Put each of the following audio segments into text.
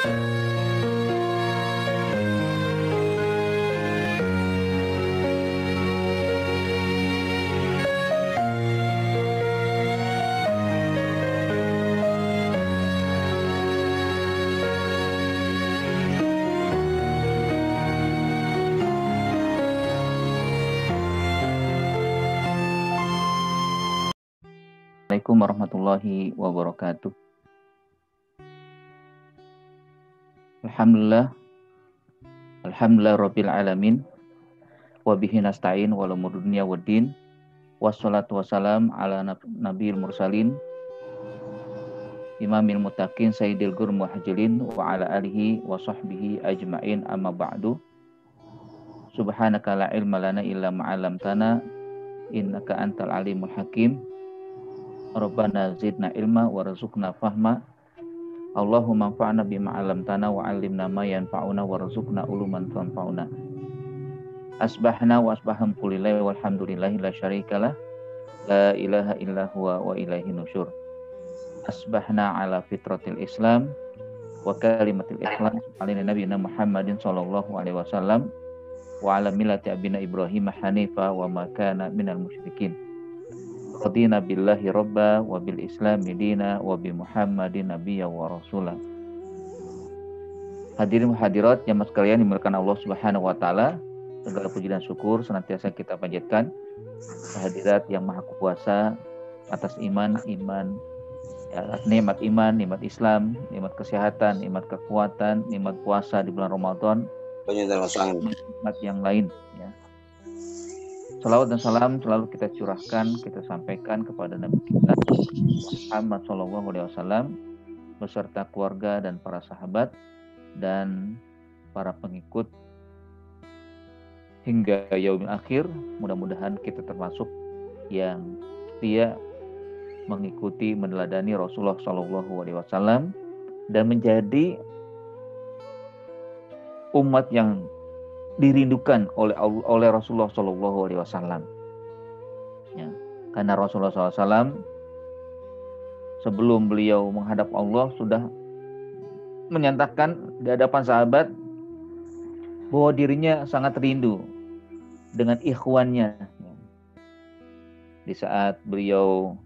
Assalamualaikum warahmatullahi wabarakatuh. Alhamdulillah rabbil alamin wa bihi nasta'in wal umur dunya waddin wassalatu wassalam ala nabiyil mursalin imamil muttaqin sayyidil gur muhajjalin wa ala alihi wa sahbihi ajma'in amma ba'du. Subhanaka la ilma lana illa ma 'allamtana innaka antal alimul hakim. Rabbana zidna ilma warzuqna fahma. Allahumma anfa'na bima 'allamtana wa 'allimna ma yanfa'una warzuqna uluman tanfa'una. Asbahna wa asbaham kulillahi walhamdulillahi la syarikalah la ilaha illa huwa wa ilaihi nusyur. Asbahna ala fitratil Islam wa kalimatil ikhlas ala nabiyina Muhammadin sallallahu alaihi wasallam wa ala millati abina Ibrahim hanifa wa ma kana minal musyrikin. Radina billahi robba wa bil islami dina wa bi Muhammadin nabiyya wa rasulah. Hadirin hadirat jamaah sekalian dimuliakan Allah Subhanahu wa taala, segala puji dan syukur senantiasa kita panjatkan kehadirat yang maha kuasa atas iman, nikmat iman, nikmat Islam, nikmat kesehatan, nikmat kekuatan, nikmat puasa di bulan Ramadan, nikmat yang lain ya. Salawat dan salam selalu kita curahkan, kita sampaikan kepada Nabi kita Muhammad SAW beserta keluarga dan para sahabat dan para pengikut hingga yaumil akhir. Mudah-mudahan kita termasuk yang setia mengikuti meneladani Rasulullah SAW dan menjadi umat yang dirindukan oleh Rasulullah SAW. Ya, karena Rasulullah SAW sebelum beliau menghadap Allah sudah menyatakan di hadapan sahabat bahwa dirinya sangat rindu dengan ikhwannya. Di saat beliau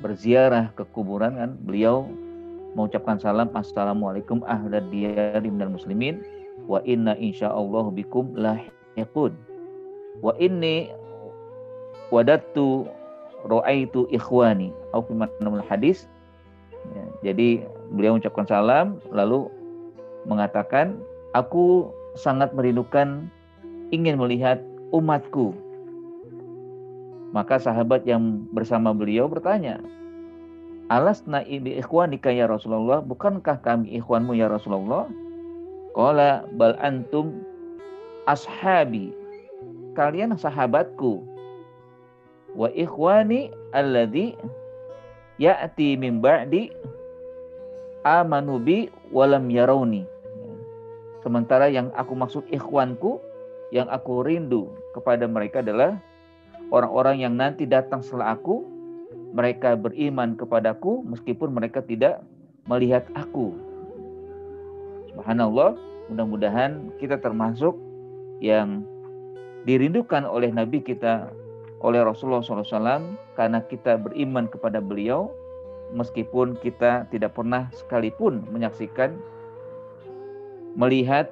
berziarah ke kuburan kan, beliau mengucapkan salam, assalamualaikum ahlad diyari minal muslimin wa inna insyaallah bikum lahiqun wa inni wadattu ra'aitu ikhwani au fi manamul hadis ya, jadi beliau mengucapkan salam lalu mengatakan aku sangat merindukan ingin melihat umatku. Maka sahabat yang bersama beliau bertanya, alasna bi ikhwanika ya Rasulullah, bukankah kami ikhwanmu ya Rasulullah? Qala bal antum ashabi, kalian sahabatku. Wa ikhwani alladhi ya'ti min ba'di amanu bi walam yarawni. Sementara yang aku maksud ikhwanku, yang aku rindu kepada mereka adalah orang-orang yang nanti datang setelah aku, mereka beriman kepadaku meskipun mereka tidak melihat aku. Subhanallah, mudah-mudahan kita termasuk yang dirindukan oleh Nabi kita, oleh Rasulullah SAW, karena kita beriman kepada beliau, meskipun kita tidak pernah sekalipun menyaksikan, melihat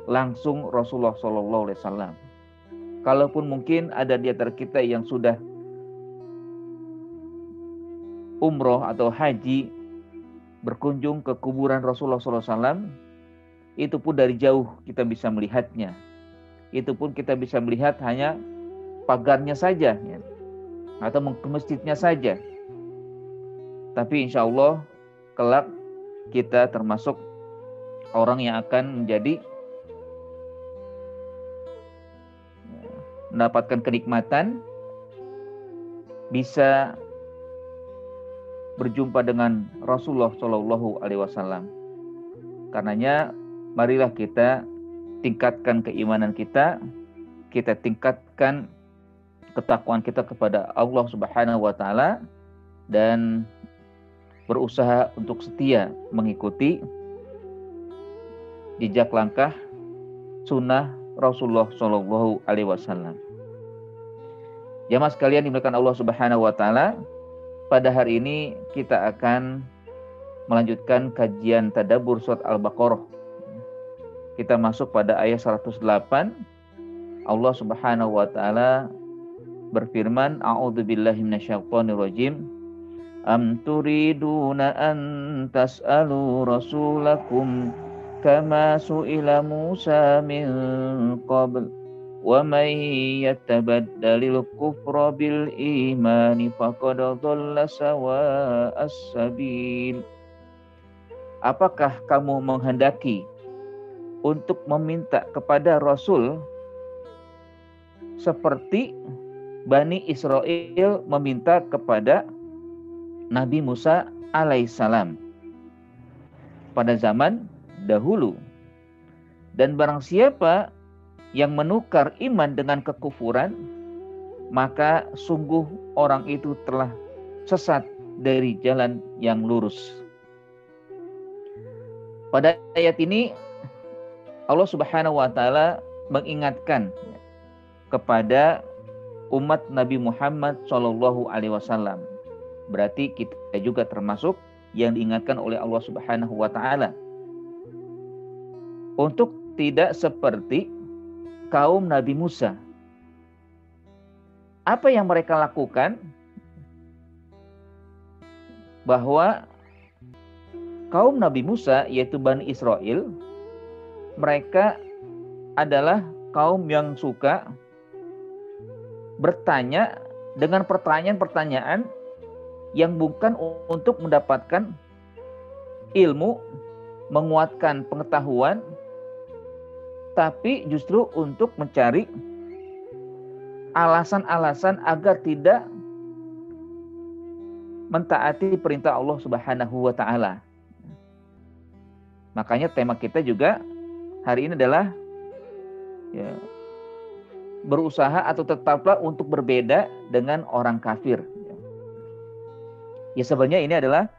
langsung Rasulullah SAW. Kalaupun mungkin ada di antara kita yang sudah umroh atau haji, berkunjung ke kuburan Rasulullah SAW, itu pun dari jauh kita bisa melihatnya. Itu pun kita bisa melihat hanya pagarnya saja ya, atau ke masjidnya saja. Tapi insya Allah kelak kita termasuk orang yang akan menjadi mendapatkan kenikmatan bisa berjumpa dengan Rasulullah SAW. Karenanya marilah kita tingkatkan keimanan kita, kita tingkatkan ketakwaan kita kepada Allah Subhanahu wa taala dan berusaha untuk setia mengikuti jejak langkah sunnah Rasulullah Shallallahu Alaihi Wasallam. Jamaah sekalian dimuliakan Allah Subhanahu Wa Taala, pada hari ini kita akan melanjutkan kajian tadabbur surat Al-Baqarah. Kita masuk pada ayat 108. Allah Subhanahu Wa Taala berfirman, A'udzubillahi minasyaitonirrajim. Am turiduna an tas'alu rasulakum kama su'ila Musa min qabl wa man yattabaddalil kufra bil imani faqad dhalla sawa'as sabil. Apakah kamu menghendaki untuk meminta kepada Rasul seperti Bani Israel meminta kepada Nabi Musa alaihissalam pada zaman dahulu? Dan barang siapa yang menukar iman dengan kekufuran, maka sungguh orang itu telah sesat dari jalan yang lurus. Pada ayat ini Allah Subhanahu wa taala mengingatkan kepada umat Nabi Muhammad Shallallahu Alaihi Wasallam. Berarti kita juga termasuk yang diingatkan oleh Allah Subhanahu wa taala untuk tidak seperti kaum Nabi Musa. Apa yang mereka lakukan? Bahwa kaum Nabi Musa, yaitu Bani Israel, mereka adalah kaum yang suka bertanya dengan pertanyaan-pertanyaan yang bukan untuk mendapatkan ilmu, menguatkan pengetahuan, tapi justru untuk mencari alasan-alasan agar tidak mentaati perintah Allah Subhanahu wa taala. Makanya tema kita juga hari ini adalah berusaha atau tetaplah untuk berbeda dengan orang kafir. Ya sebenarnya ini adalah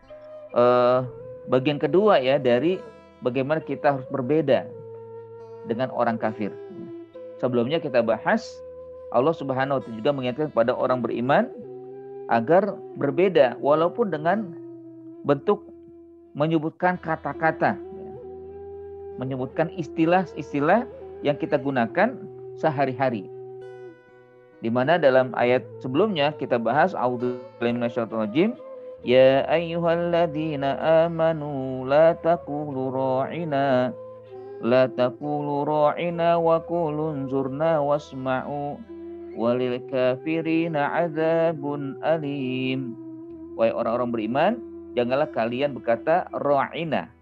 bagian kedua ya dari bagaimana kita harus berbeda dengan orang kafir. Sebelumnya kita bahas Allah Subhanahu wa taala juga mengingatkan kepada orang beriman agar berbeda walaupun dengan bentuk menyebutkan kata-kata, menyebutkan istilah-istilah yang kita gunakan sehari-hari. Di mana dalam ayat sebelumnya kita bahas a'udzubillahi minasyaitonirrajim. Ya ayyuhalladzina amanu la taqulu ra'ina wa qulu unzurna wasma'u walil kafirina adzabun alim. Wahai orang-orang beriman, janganlah kalian berkata ra'ina.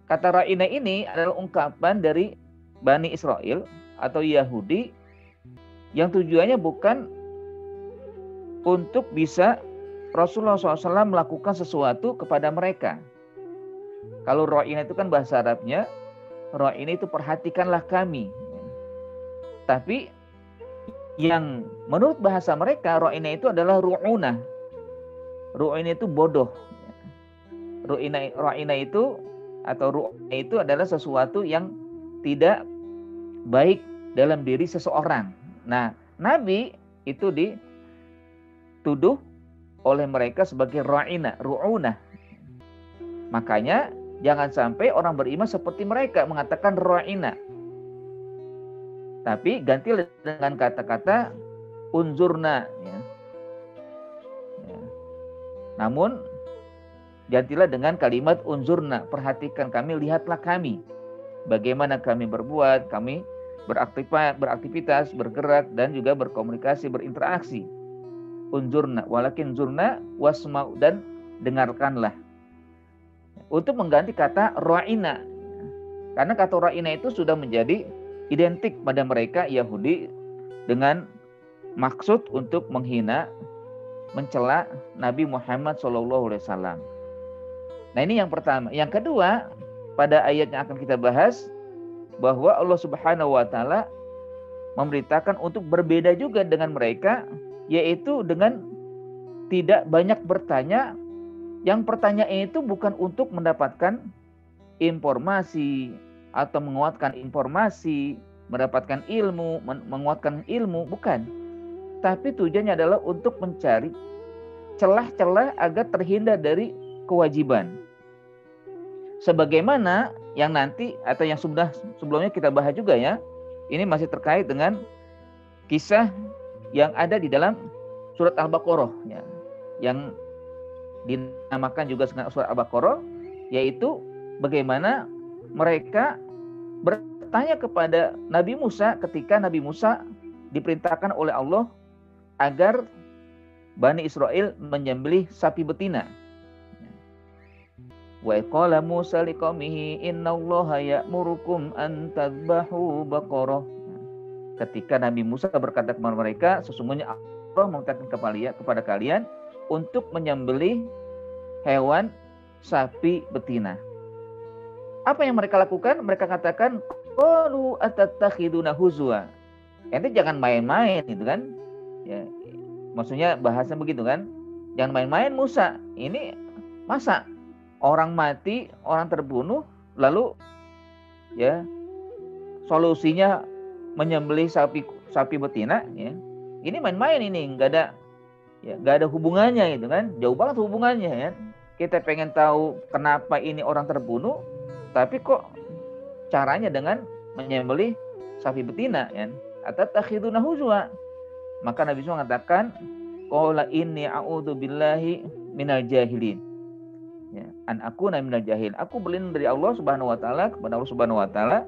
Kata ra'ina ini adalah ungkapan dari Bani Israel atau Yahudi yang tujuannya bukan untuk bisa Rasulullah SAW melakukan sesuatu kepada mereka. Kalau ra'ina itu kan bahasa Arabnya, ra'ina itu perhatikanlah kami. Tapi yang menurut bahasa mereka, ra'ina itu adalah ru'una. Ru'ina itu bodoh. Ra'ina itu atau ru'una itu adalah sesuatu yang tidak baik dalam diri seseorang. Nah, Nabi itu dituduh oleh mereka sebagai ra'ina, ru'una. Makanya jangan sampai orang beriman seperti mereka mengatakan ra'ina. Tapi gantilah dengan kata-kata unzurna. Ya. Namun gantilah dengan kalimat unzurna, perhatikan kami, lihatlah kami. Bagaimana kami berbuat, kami beraktivitas, bergerak, dan juga berkomunikasi, berinteraksi. Unzurna, walakin zurna wasma'u, dan dengarkanlah. Untuk mengganti kata ra'ina. Karena kata ra'ina itu sudah menjadi identik pada mereka Yahudi dengan maksud untuk menghina, mencela Nabi Muhammad SAW. Nah ini yang pertama. Yang kedua, pada ayat yang akan kita bahas, bahwa Allah Subhanahu wa taala memberitakan untuk berbeda juga dengan mereka, yaitu dengan tidak banyak bertanya. Yang pertanyaan itu bukan untuk mendapatkan informasi, atau menguatkan informasi, mendapatkan ilmu, menguatkan ilmu, bukan. Tapi tujuannya adalah untuk mencari celah-celah agar terhindar dari kewajiban. Sebagaimana yang nanti atau yang sebelumnya kita bahas juga ya, ini masih terkait dengan kisah yang ada di dalam surat Al-Baqarah ya, yang dinamakan juga surat Al-Baqarah, yaitu bagaimana mereka bertanya kepada Nabi Musa ketika Nabi Musa diperintahkan oleh Allah agar Bani Israel menyembelih sapi betina. Wa qala Musa liqaumihi innallaha ya'murukum an tadhbahu baqarah. Ketika Nabi Musa berkata kepada mereka, sesungguhnya Allah memerintahkan kepada kalian untuk menyembelih hewan sapi betina. Apa yang mereka lakukan? Mereka katakan, qalu atattakhiduna huzwa. Ente jangan main-main gitu kan? Ya, maksudnya bahasa begitu kan? Jangan main-main Musa. Ini masa orang mati, orang terbunuh, lalu ya solusinya menyembelih sapi betina ya. Ini main-main, ini nggak ada hubungannya gitu kan? Jauh banget hubungannya ya. Kita pengen tahu kenapa ini orang terbunuh, tapi kok caranya dengan menyembelih sapi betina ya. Atattakhiduna huzwa. Maka Nabi SAW mengatakan, qala inni a'udzu billahi minal jahilin. Ya, an akuna minal jahil. Aku berlindung dari Allah Subhanahu wa taala, kepada Allah Subhanahu wa taala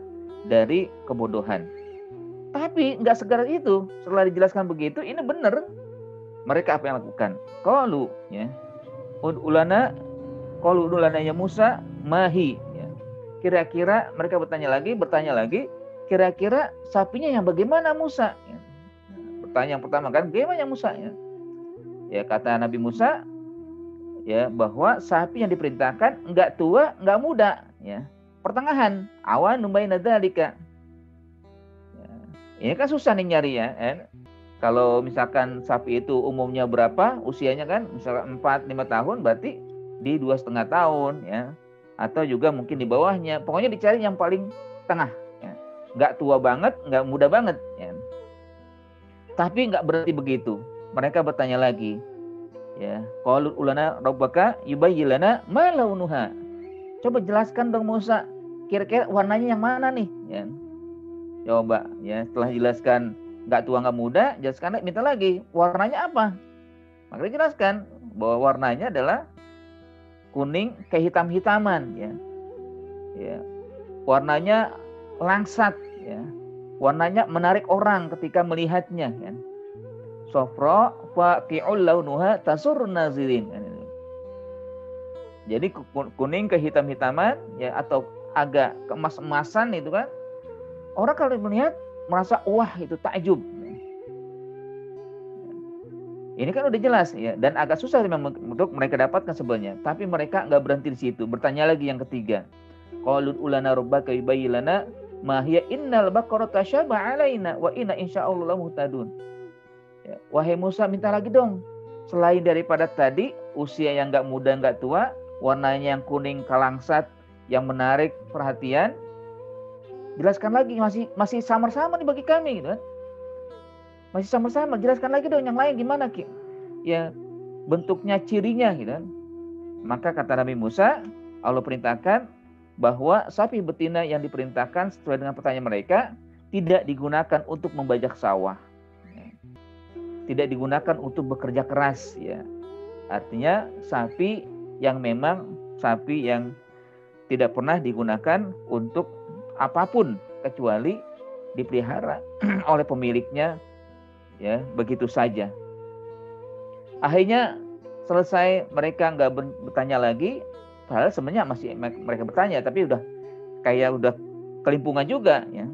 dari kebodohan. Tapi enggak sekedar itu. Setelah dijelaskan begitu, ini benar. Mereka apa yang lakukan? Qalu ya. Qalu ulana ya Musa mahi ya. Kira-kira mereka bertanya lagi, kira-kira sapinya yang bagaimana Musa? Ya. Pertanyaan pertama kan, bagaimana Musa ya? Ya kata Nabi Musa ya bahwa sapi yang diperintahkan enggak tua, enggak muda ya. Pertengahan, awan baina dzalika. Ya. Ini kan susah nih nyari ya. Kalau misalkan sapi itu umumnya berapa usianya kan, misalkan 4-5 tahun berarti di 2,5 tahun ya. Atau juga mungkin di bawahnya. Pokoknya dicari yang paling tengah ya. Enggak tua banget, enggak muda banget ya. Tapi enggak berarti begitu. Mereka bertanya lagi. Ya, qalu ulana rabbaka yubayyin lana ma launuha. Coba jelaskan dong Musa, kira-kira warnanya yang mana nih? Ya. Coba ya, setelah jelaskan enggak tua enggak muda, jelaskan minta lagi, warnanya apa? Maka dijelaskan bahwa warnanya adalah kuning kehitam-hitaman ya. Ya. Warnanya langsat ya. Warnanya menarik orang ketika melihatnya ya. Sofra faqi'ul launuha tasurrun nazirin. Jadi kuning kehitam-hitaman ya, atau agak keemas-emasan itu kan. Orang kalau melihat merasa wah itu takjub. Ini kan udah jelas ya, dan agak susah untuk mereka dapatkan sebenarnya. Tapi mereka nggak berhenti di situ. Bertanya lagi yang ketiga. Qalu ulana rabbaka yubayyin lana ma hiya innal baqara tashabaha alaina wa inna insyaallah muhtadun. Ya, wahai Musa, minta lagi dong. Selain daripada tadi usia yang nggak muda nggak tua, warnanya yang kuning kalangsat, yang menarik perhatian, jelaskan lagi, masih samar-samar nih bagi kami gitu kan. Masih sama-sama, jelaskan lagi dong yang lain gimana Ki? Ya, bentuknya, cirinya gitu kan. Maka kata Nabi Musa, Allah perintahkan bahwa sapi betina yang diperintahkan sesuai dengan pertanyaan mereka tidak digunakan untuk membajak sawah. Tidak digunakan untuk bekerja keras ya. Artinya sapi yang tidak pernah digunakan untuk apapun kecuali dipelihara oleh pemiliknya ya, begitu saja. Akhirnya selesai, mereka nggak bertanya lagi, padahal sebenarnya masih mereka bertanya, tapi udah kelimpungan juga ya.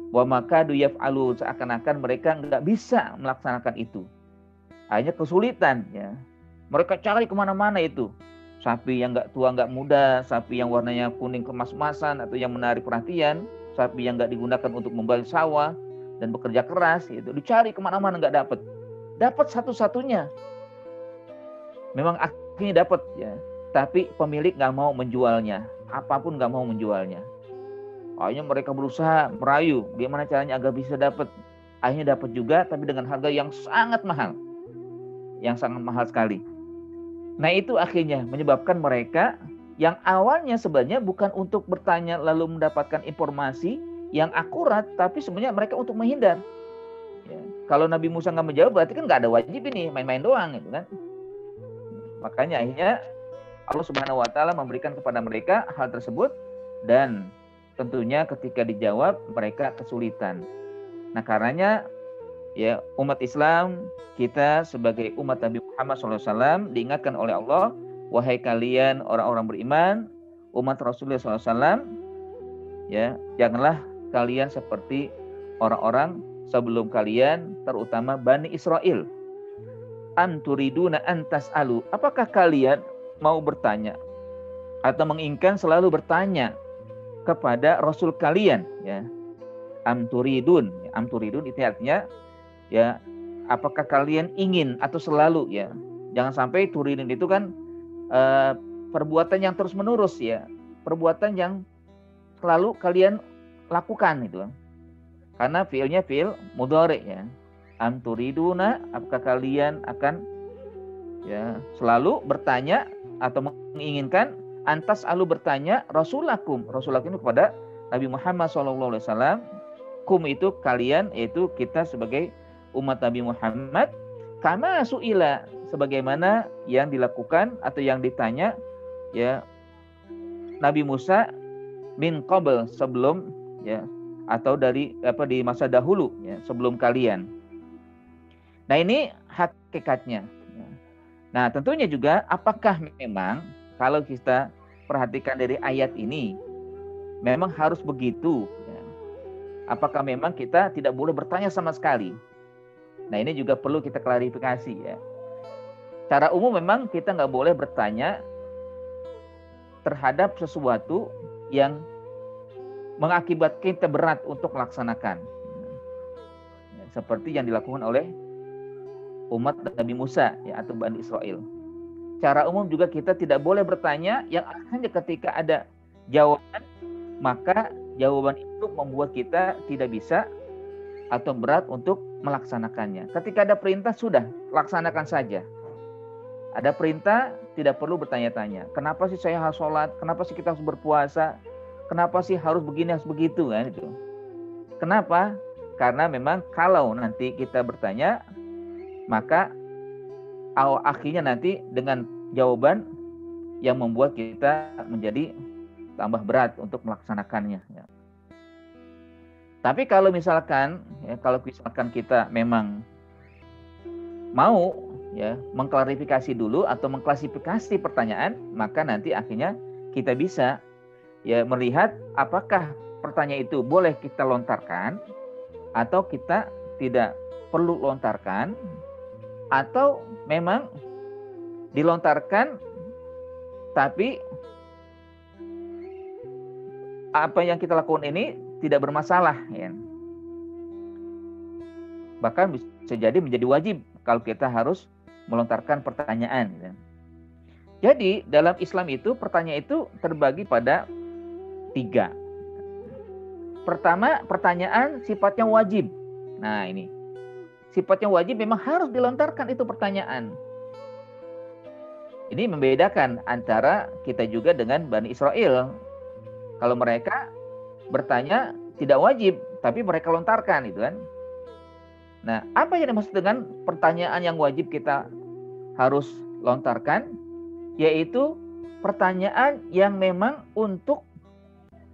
Wa makadu yaf'alu, seakan-akan mereka nggak bisa melaksanakan itu. Akhirnya kesulitan ya. Mereka cari kemana-mana itu. Sapi yang nggak tua nggak muda, sapi yang warnanya kuning kemas-masan atau yang menarik perhatian, sapi yang nggak digunakan untuk membalik sawah dan bekerja keras, itu dicari kemana-mana nggak dapat. Dapat satu-satunya. Memang akhirnya dapat ya. Tapi pemilik nggak mau menjualnya. Apapun nggak mau menjualnya. Akhirnya mereka berusaha merayu gimana caranya agar bisa dapat. Akhirnya dapat juga, tapi dengan harga yang sangat mahal. Yang sangat mahal sekali. Nah itu akhirnya menyebabkan mereka yang awalnya sebenarnya bukan untuk bertanya lalu mendapatkan informasi yang akurat, tapi sebenarnya mereka untuk menghindar. Ya. Kalau Nabi Musa nggak menjawab, berarti kan nggak ada wajib ini, main-main doang gitu kan. Makanya akhirnya Allah Subhanahu Wa Taala memberikan kepada mereka hal tersebut, dan tentunya ketika dijawab mereka kesulitan. Nah karenanya ya umat Islam, kita sebagai umat Nabi Muhammad SAW diingatkan oleh Allah, wahai kalian orang-orang beriman, umat Rasulullah SAW, ya janganlah kalian seperti orang-orang sebelum kalian, terutama Bani Israel. Anturiduna antas'alu, apakah kalian mau bertanya atau menginginkan selalu bertanya kepada Rasul kalian, ya. Amturidun itu artinya ya, apakah kalian ingin atau selalu, ya. Jangan sampai turidun itu kan perbuatan yang terus menerus, ya. Perbuatan yang selalu kalian lakukan itu. Karena fiilnya fiil mudhari, ya. Amturiduna, apakah kalian akan ya selalu bertanya atau menginginkan antas'alu bertanya rasulakum itu kepada Nabi Muhammad SAW. Kum itu kalian, yaitu kita sebagai umat Nabi Muhammad, kama su'ila, sebagaimana yang dilakukan atau yang ditanya ya Nabi Musa min qabl, sebelum, ya, atau dari di masa dahulu, ya, sebelum kalian. Nah ini hakikatnya. Nah tentunya juga apakah memang kalau kita perhatikan dari ayat ini memang harus begitu, ya. Apakah memang kita tidak boleh bertanya sama sekali? Nah ini juga perlu kita klarifikasi, ya. Secara umum memang kita nggak boleh bertanya terhadap sesuatu yang mengakibatkan kita berat untuk melaksanakan, ya, seperti yang dilakukan oleh umat Nabi Musa, ya, atau Bani Israel. Secara umum juga kita tidak boleh bertanya yang hanya ketika ada jawaban, maka jawaban itu membuat kita tidak bisa atau berat untuk melaksanakannya. Ketika ada perintah, sudah laksanakan saja. Ada perintah, tidak perlu bertanya-tanya. Kenapa sih saya harus sholat? Kenapa sih kita harus berpuasa? Kenapa sih harus begini, harus begitu, kan itu? Kenapa? Karena memang kalau nanti kita bertanya, maka akhirnya nanti dengan jawaban yang membuat kita menjadi tambah berat untuk melaksanakannya, ya. Tapi kalau misalkan, ya, kita memang mau, ya, mengklarifikasi dulu atau mengklasifikasi pertanyaan, maka nanti akhirnya kita bisa, ya, melihat apakah pertanyaan itu boleh kita lontarkan atau kita tidak perlu lontarkan, atau memang dilontarkan tapi apa yang kita lakukan ini tidak bermasalah, ya. Bahkan bisa jadi menjadi wajib kalau kita harus melontarkan pertanyaan, ya. Jadi dalam Islam itu pertanyaan itu terbagi pada 3. Pertama, pertanyaan sifatnya wajib. Nah ini sifatnya wajib, memang harus dilontarkan itu pertanyaan. Ini membedakan antara kita juga dengan Bani Israel. Kalau mereka bertanya tidak wajib, tapi mereka lontarkan itu kan. Nah, apa yang dimaksud dengan pertanyaan yang wajib kita harus lontarkan? Yaitu pertanyaan yang memang untuk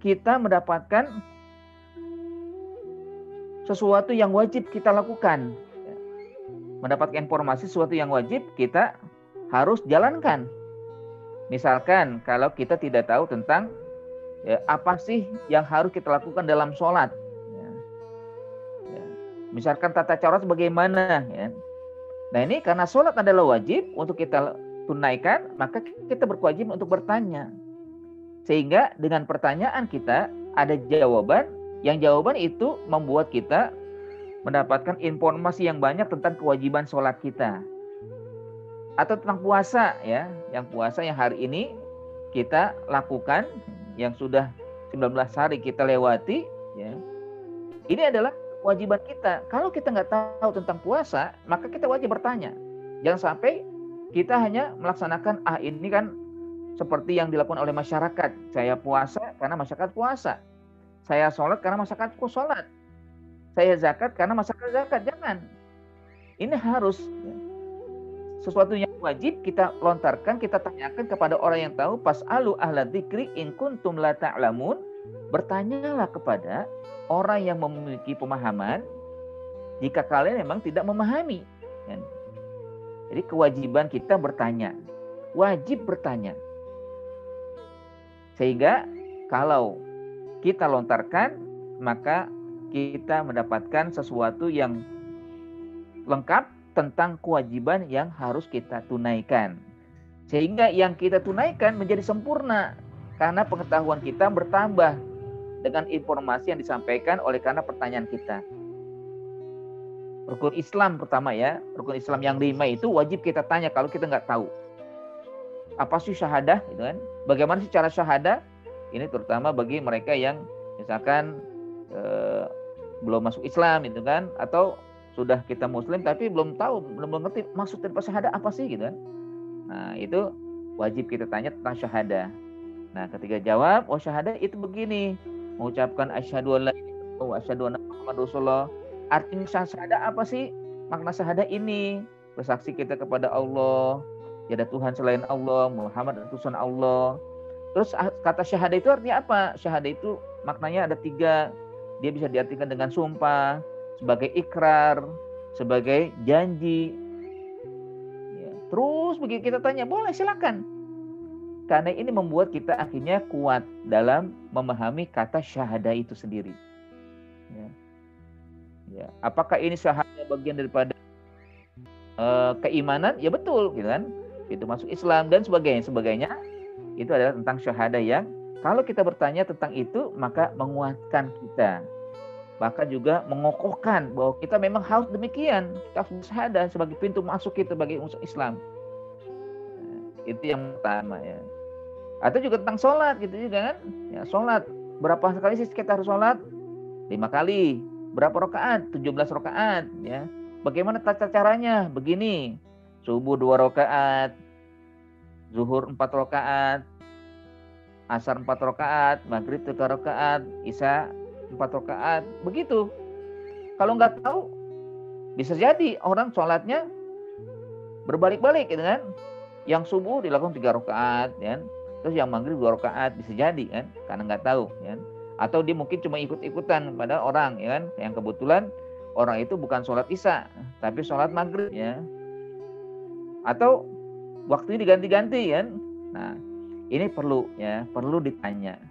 kita mendapatkan sesuatu yang wajib kita lakukan. Mendapatkan informasi sesuatu yang wajib kita harus jalankan. Misalkan kalau kita tidak tahu tentang, ya, apa sih yang harus kita lakukan dalam sholat, ya. Ya. Misalkan tata cara bagaimana, ya. Nah ini karena sholat adalah wajib untuk kita tunaikan, maka kita berkewajiban untuk bertanya. Sehingga dengan pertanyaan kita ada jawaban, yang jawaban itu membuat kita mendapatkan informasi yang banyak tentang kewajiban sholat kita. Atau tentang puasa, ya, yang puasa yang hari ini kita lakukan, yang sudah hari kita lewati, ya. Ini adalah kewajiban kita. Kalau kita nggak tahu tentang puasa, maka kita wajib bertanya. Jangan sampai kita hanya melaksanakan, ini kan seperti yang dilakukan oleh masyarakat. Saya puasa karena masyarakat puasa. Saya sholat karena masyarakat sholat. Saya zakat karena masyarakat zakat. Jangan. Ini harus, ya, sesuatu yang wajib kita lontarkan, kita tanyakan kepada orang yang tahu. Fas'alu ahla dzikri in kuntum la ta'lamun. Bertanyalah kepada orang yang memiliki pemahaman jika kalian memang tidak memahami. Jadi kewajiban kita bertanya. Wajib bertanya. Sehingga kalau kita lontarkan, maka kita mendapatkan sesuatu yang lengkap tentang kewajiban yang harus kita tunaikan. Sehingga yang kita tunaikan menjadi sempurna karena pengetahuan kita bertambah dengan informasi yang disampaikan oleh karena pertanyaan kita. Rukun Islam pertama, ya, rukun Islam yang 5 itu wajib kita tanya kalau kita nggak tahu. Apa sih syahadah? Gitu kan? Bagaimana sih cara syahadah? Ini terutama bagi mereka yang misalkan belum masuk Islam, gitu kan? Atau sudah kita Muslim tapi belum ngerti maksud dari syahadah apa sih, gitu kan? Nah, itu wajib kita tanya tentang syahadah. Nah, ketika jawab, syahadah itu begini, mengucapkan asyhadu an la ilaha illallah wa asyhadu anna muhammadar rasulullah. Artinya syahadah apa sih? Makna syahadah ini bersaksi kita kepada Allah, tiada Tuhan selain Allah, Muhammad utusan Allah. Terus kata syahadah itu artinya apa? Syahadah itu maknanya ada 3. Dia bisa diartikan dengan sumpah, sebagai ikrar, sebagai janji. Ya. Terus begitu kita tanya, boleh silakan. Karena ini membuat kita akhirnya kuat dalam memahami kata syahadah itu sendiri. Ya. Ya. Apakah ini syahadah bagian daripada keimanan? Ya betul, gitu kan? Itu masuk Islam dan sebagainya. Itu adalah tentang syahadah yang kalau kita bertanya tentang itu, maka menguatkan kita. Bahkan juga mengokohkan bahwa kita memang harus demikian. Kita harus bersyahadah sebagai pintu masuk kita bagi umat Islam. Nah, itu yang pertama, ya. Atau juga tentang sholat, gitu juga kan. Ya, sholat. Berapa kali sih kita harus sholat? 5 kali. Berapa rakaat? 17 rakaat. Ya. Bagaimana tata caranya? Begini. Subuh 2 rakaat. Zuhur 4 rakaat. Asar 4 rakaat. Maghrib 3 rakaat. Isya 4 rakaat, begitu. Kalau nggak tahu, bisa jadi orang sholatnya berbalik-balik, gitu kan? Yang subuh dilakukan 3 rakaat, ya. Terus yang maghrib 2 rakaat, bisa jadi kan? Karena nggak tahu, ya. Atau dia mungkin cuma ikut-ikutan pada orang, ya kan? Yang kebetulan orang itu bukan sholat isya, tapi sholat maghrib, ya. Atau waktunya diganti-ganti, kan? Nah, ini perlu, ya, perlu ditanya.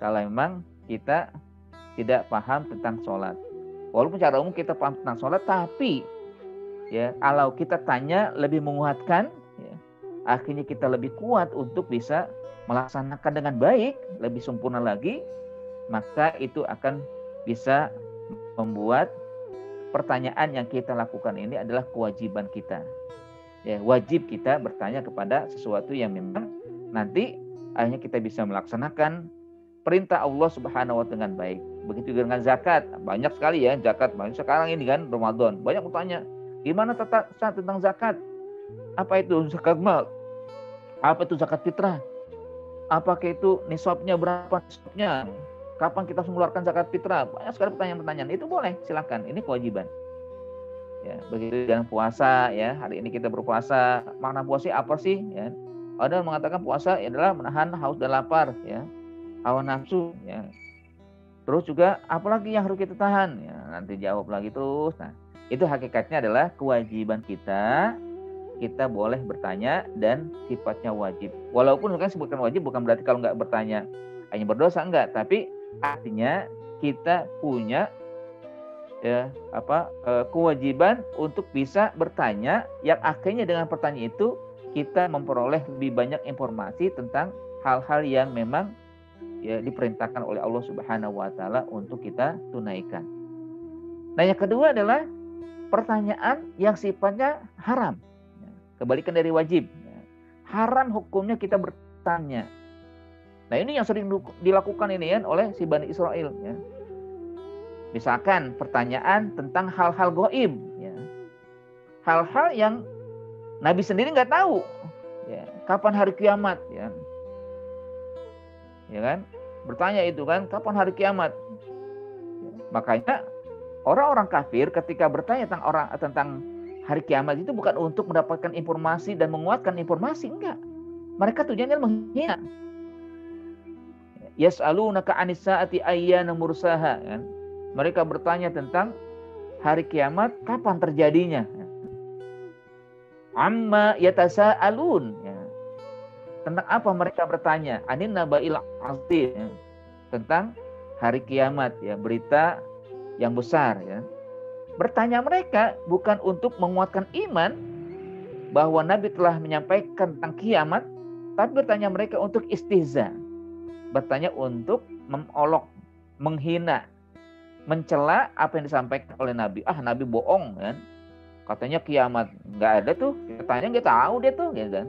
Kalau memang kita tidak paham tentang sholat. Walaupun secara umum kita paham tentang sholat, tapi ya kalau kita tanya lebih menguatkan, ya, akhirnya kita lebih kuat untuk bisa melaksanakan dengan baik, lebih sempurna lagi, maka itu akan bisa membuat pertanyaan yang kita lakukan ini adalah kewajiban kita. Ya, wajib kita bertanya kepada sesuatu yang memang nanti akhirnya kita bisa melaksanakan perintah Allah Subhanahu wa taala dengan baik. Begitu juga dengan zakat. Banyak sekali ya zakat. Sekarang ini kan Ramadan. Banyak bertanya, gimana tentang zakat? Apa itu zakat mal? Apa itu zakat fitrah? Apakah itu nisabnya berapa nisabnya? Kapan kita harus mengeluarkan zakat fitrah? Banyak sekali pertanyaan-pertanyaan. Itu boleh, silakan. Ini kewajiban. Ya, begitu dengan puasa, ya. Hari ini kita berpuasa. Makna puasa apa sih? Ya. Ada yang mengatakan puasa adalah menahan haus dan lapar, ya. Hawa nafsu, ya. Terus juga apalagi yang harus kita tahan, ya, nanti jawab lagi terus. Nah, itu hakikatnya adalah kewajiban kita boleh bertanya dan sifatnya wajib. Walaupun kan sebutkan wajib bukan berarti kalau nggak bertanya hanya berdosa, enggak, tapi artinya kita punya kewajiban untuk bisa bertanya yang akhirnya dengan pertanyaan itu kita memperoleh lebih banyak informasi tentang hal-hal yang memang ya diperintahkan oleh Allah Subhanahu wa taala untuk kita tunaikan. Nah, yang kedua adalah pertanyaan yang sifatnya haram. Kebalikan dari wajib. Haram hukumnya kita bertanya. Nah ini yang sering dilakukan ini kan oleh si Bani Israel. Ya. Misalkan pertanyaan tentang hal-hal gaib, ya. Hal-hal yang Nabi sendiri nggak tahu, ya. Kapan hari kiamat, ya, ya kan? Bertanya itu kan, kapan hari kiamat? Ya. Makanya orang-orang kafir ketika bertanya tentang hari kiamat itu bukan untuk mendapatkan informasi dan menguatkan informasi, enggak. Mereka tujuannya menghina. Yas'alunaka 'anis sa'ati ayyana mursaha, kan? Mereka bertanya tentang hari kiamat kapan terjadinya. Amma yatasa'alun, ya. Tentang apa mereka bertanya? Anin naba'il 'azim, ya. Tentang hari kiamat, ya, berita yang besar, ya. Bertanya mereka bukan untuk menguatkan iman bahwa Nabi telah menyampaikan tentang kiamat, tapi bertanya mereka untuk istihza. Bertanya untuk memolok, menghina, mencela apa yang disampaikan oleh Nabi. Ah, Nabi bohong, kan? Katanya kiamat nggak ada tuh. Katanya nggak tahu dia tuh, ya kan?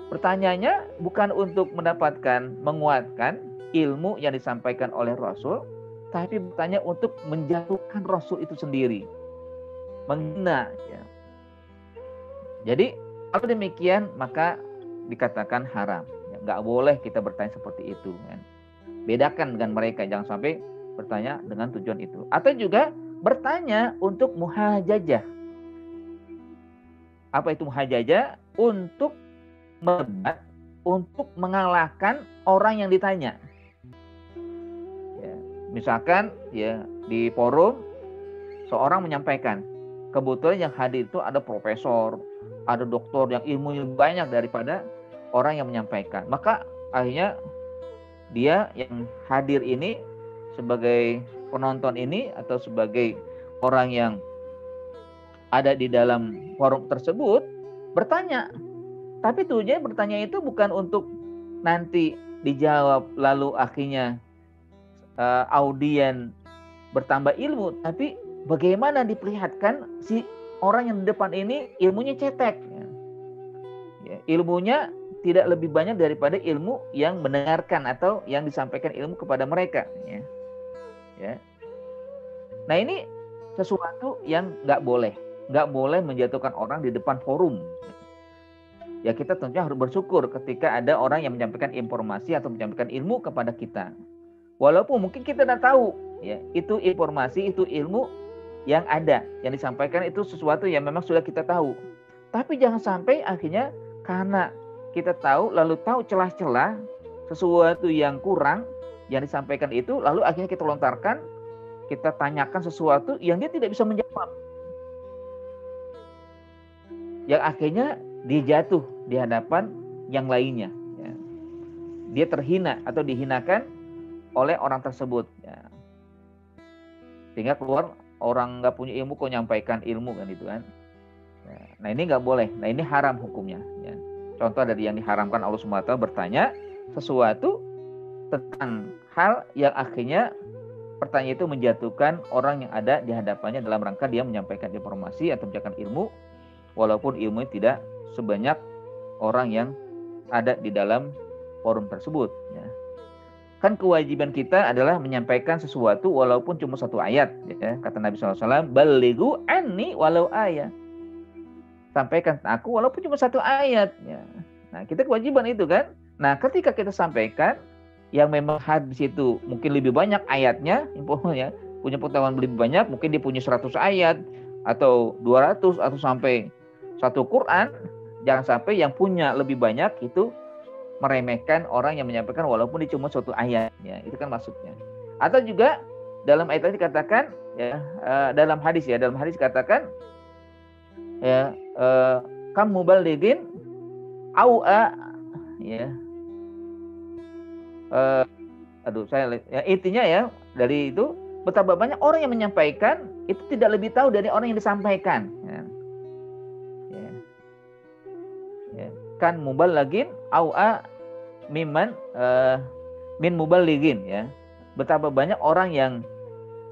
Pertanyaannya bukan untuk mendapatkan, menguatkan ilmu yang disampaikan oleh Rasul, tapi bertanya untuk menjatuhkan Rasul itu sendiri, menghina. Ya. Jadi kalau demikian maka dikatakan haram. Ya, nggak boleh kita bertanya seperti itu. Kan? Bedakan dengan mereka, jangan sampai bertanya dengan tujuan itu. Atau juga bertanya untuk muhajajah. Apa itu muhajajah? Untuk berdebat, untuk mengalahkan orang yang ditanya. Ya, misalkan ya di forum seorang menyampaikan, kebetulan yang hadir itu ada profesor, ada doktor yang ilmunya banyak daripada orang yang menyampaikan. Maka akhirnya dia yang hadir ini sebagai penonton ini atau sebagai orang yang ada di dalam forum tersebut bertanya. Tapi tujuannya bertanya itu bukan untuk nanti dijawab lalu akhirnya audien bertambah ilmu, tapi bagaimana diperlihatkan si orang yang di depan ini ilmunya cetek. Ya, ilmunya tidak lebih banyak daripada ilmu yang mendengarkan atau yang disampaikan ilmu kepada mereka. Ya. Ya. Nah ini sesuatu yang nggak boleh menjatuhkan orang di depan forum. Ya kita tentunya harus bersyukur ketika ada orang yang menyampaikan informasi atau menyampaikan ilmu kepada kita. Walaupun mungkin kita tidak tahu, ya itu informasi, itu ilmu yang ada, yang disampaikan itu sesuatu yang memang sudah kita tahu. Tapi jangan sampai akhirnya karena kita tahu, lalu tahu celah-celah sesuatu yang kurang yang disampaikan itu, lalu akhirnya kita lontarkan, kita tanyakan sesuatu yang dia tidak bisa menjawab. Yang akhirnya dia jatuh di hadapan yang lainnya. Ya. Dia terhina atau dihinakan oleh orang tersebut. Ya. Sehingga keluar orang nggak punya ilmu kok nyampaikan ilmu kan itu kan. Ya. Nah ini nggak boleh. Nah ini haram hukumnya. Ya. Contoh dari yang diharamkan Allah SWT bertanya sesuatu tentang hal yang akhirnya pertanyaan itu menjatuhkan orang yang ada di hadapannya dalam rangka dia menyampaikan informasi atau menyampaikan ilmu, walaupun ilmu tidak sebanyak orang yang ada di dalam forum tersebut. Ya. Kan kewajiban kita adalah menyampaikan sesuatu walaupun cuma satu ayat. Ya. Kata Nabi SAW, balighu anni walau ayat. Sampaikan aku walaupun cuma satu ayat. Ya. Nah kita kewajiban itu kan. Nah ketika kita sampaikan, yang memang hadis itu mungkin lebih banyak ayatnya, punya pengetahuan lebih banyak, mungkin dia punya 100 ayat, atau 200, atau sampai satu Quran, jangan sampai yang punya lebih banyak itu meremehkan orang yang menyampaikan walaupun dia cuma suatu ayat, ya itu kan maksudnya. Atau juga dalam ayat tadi dikatakan, ya dalam hadis katakan, ya kamu balighin au'a, ya intinya ya dari itu betapa banyak orang yang menyampaikan itu tidak lebih tahu dari orang yang disampaikan. Ya. Kan muballighin au'a mimman min muballighin, ya. Betapa banyak orang yang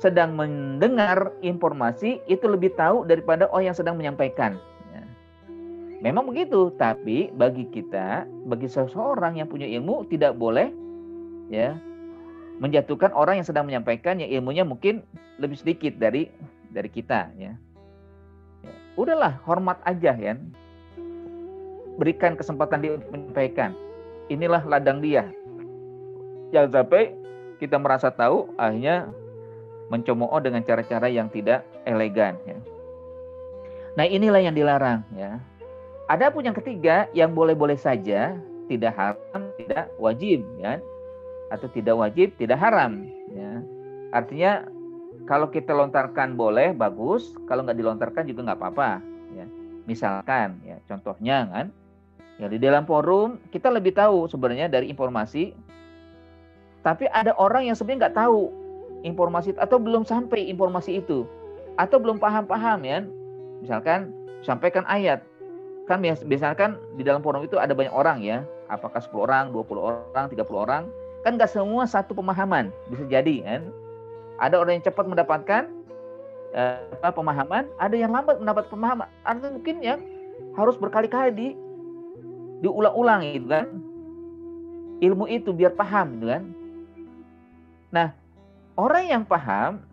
sedang mendengar informasi itu lebih tahu daripada orang yang sedang menyampaikan. Ya. Memang begitu, tapi bagi kita, bagi seseorang yang punya ilmu tidak boleh ya, menjatuhkan orang yang sedang menyampaikan yang ilmunya mungkin lebih sedikit dari kita, ya. Udahlah, hormat aja, ya. Berikan kesempatan dia untuk menyampaikan. Inilah ladang dia. Jangan sampai kita merasa tahu, akhirnya mencemooh dengan cara-cara yang tidak elegan, ya. Nah, inilah yang dilarang, ya. Adapun yang ketiga, yang boleh-boleh saja, tidak haram, tidak wajib, ya. Atau tidak wajib, tidak haram, ya. Artinya kalau kita lontarkan boleh, bagus. Kalau nggak dilontarkan juga nggak apa-apa, ya. Misalkan, ya, contohnya kan, ya, di dalam forum kita lebih tahu sebenarnya dari informasi, tapi ada orang yang sebenarnya nggak tahu informasi atau belum sampai informasi itu, atau belum paham-paham, ya. Misalkan sampaikan ayat, kan biasanya kan di dalam forum itu ada banyak orang, ya. Apakah 10 orang, 20 orang, 30 orang, kan nggak semua satu pemahaman, bisa jadi, kan. Ada orang yang cepat mendapatkan pemahaman, ada yang lambat mendapat pemahaman. Artinya mungkin ya harus berkali-kali diulang-ulang, gitu kan, ilmu itu biar paham, gitu kan. Nah, orang yang paham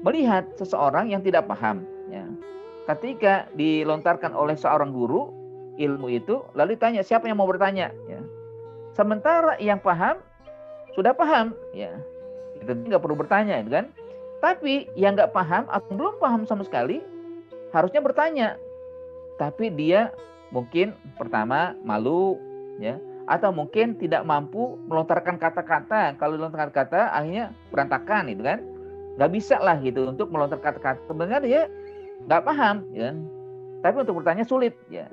melihat seseorang yang tidak paham, ya. Ketika dilontarkan oleh seorang guru ilmu itu, lalu ditanya siapa yang mau bertanya, ya. Sementara yang paham sudah paham, ya, itu nggak perlu bertanya, gitu kan. Tapi yang nggak paham atau belum paham sama sekali harusnya bertanya, tapi dia mungkin pertama malu, ya, atau mungkin tidak mampu melontarkan kata-kata. Kalau melontarkan kata akhirnya berantakan, itu kan. Nggak bisa lah gitu untuk melontarkan kata-kata. Sebenarnya dia nggak paham, ya. Tapi untuk bertanya sulit, ya.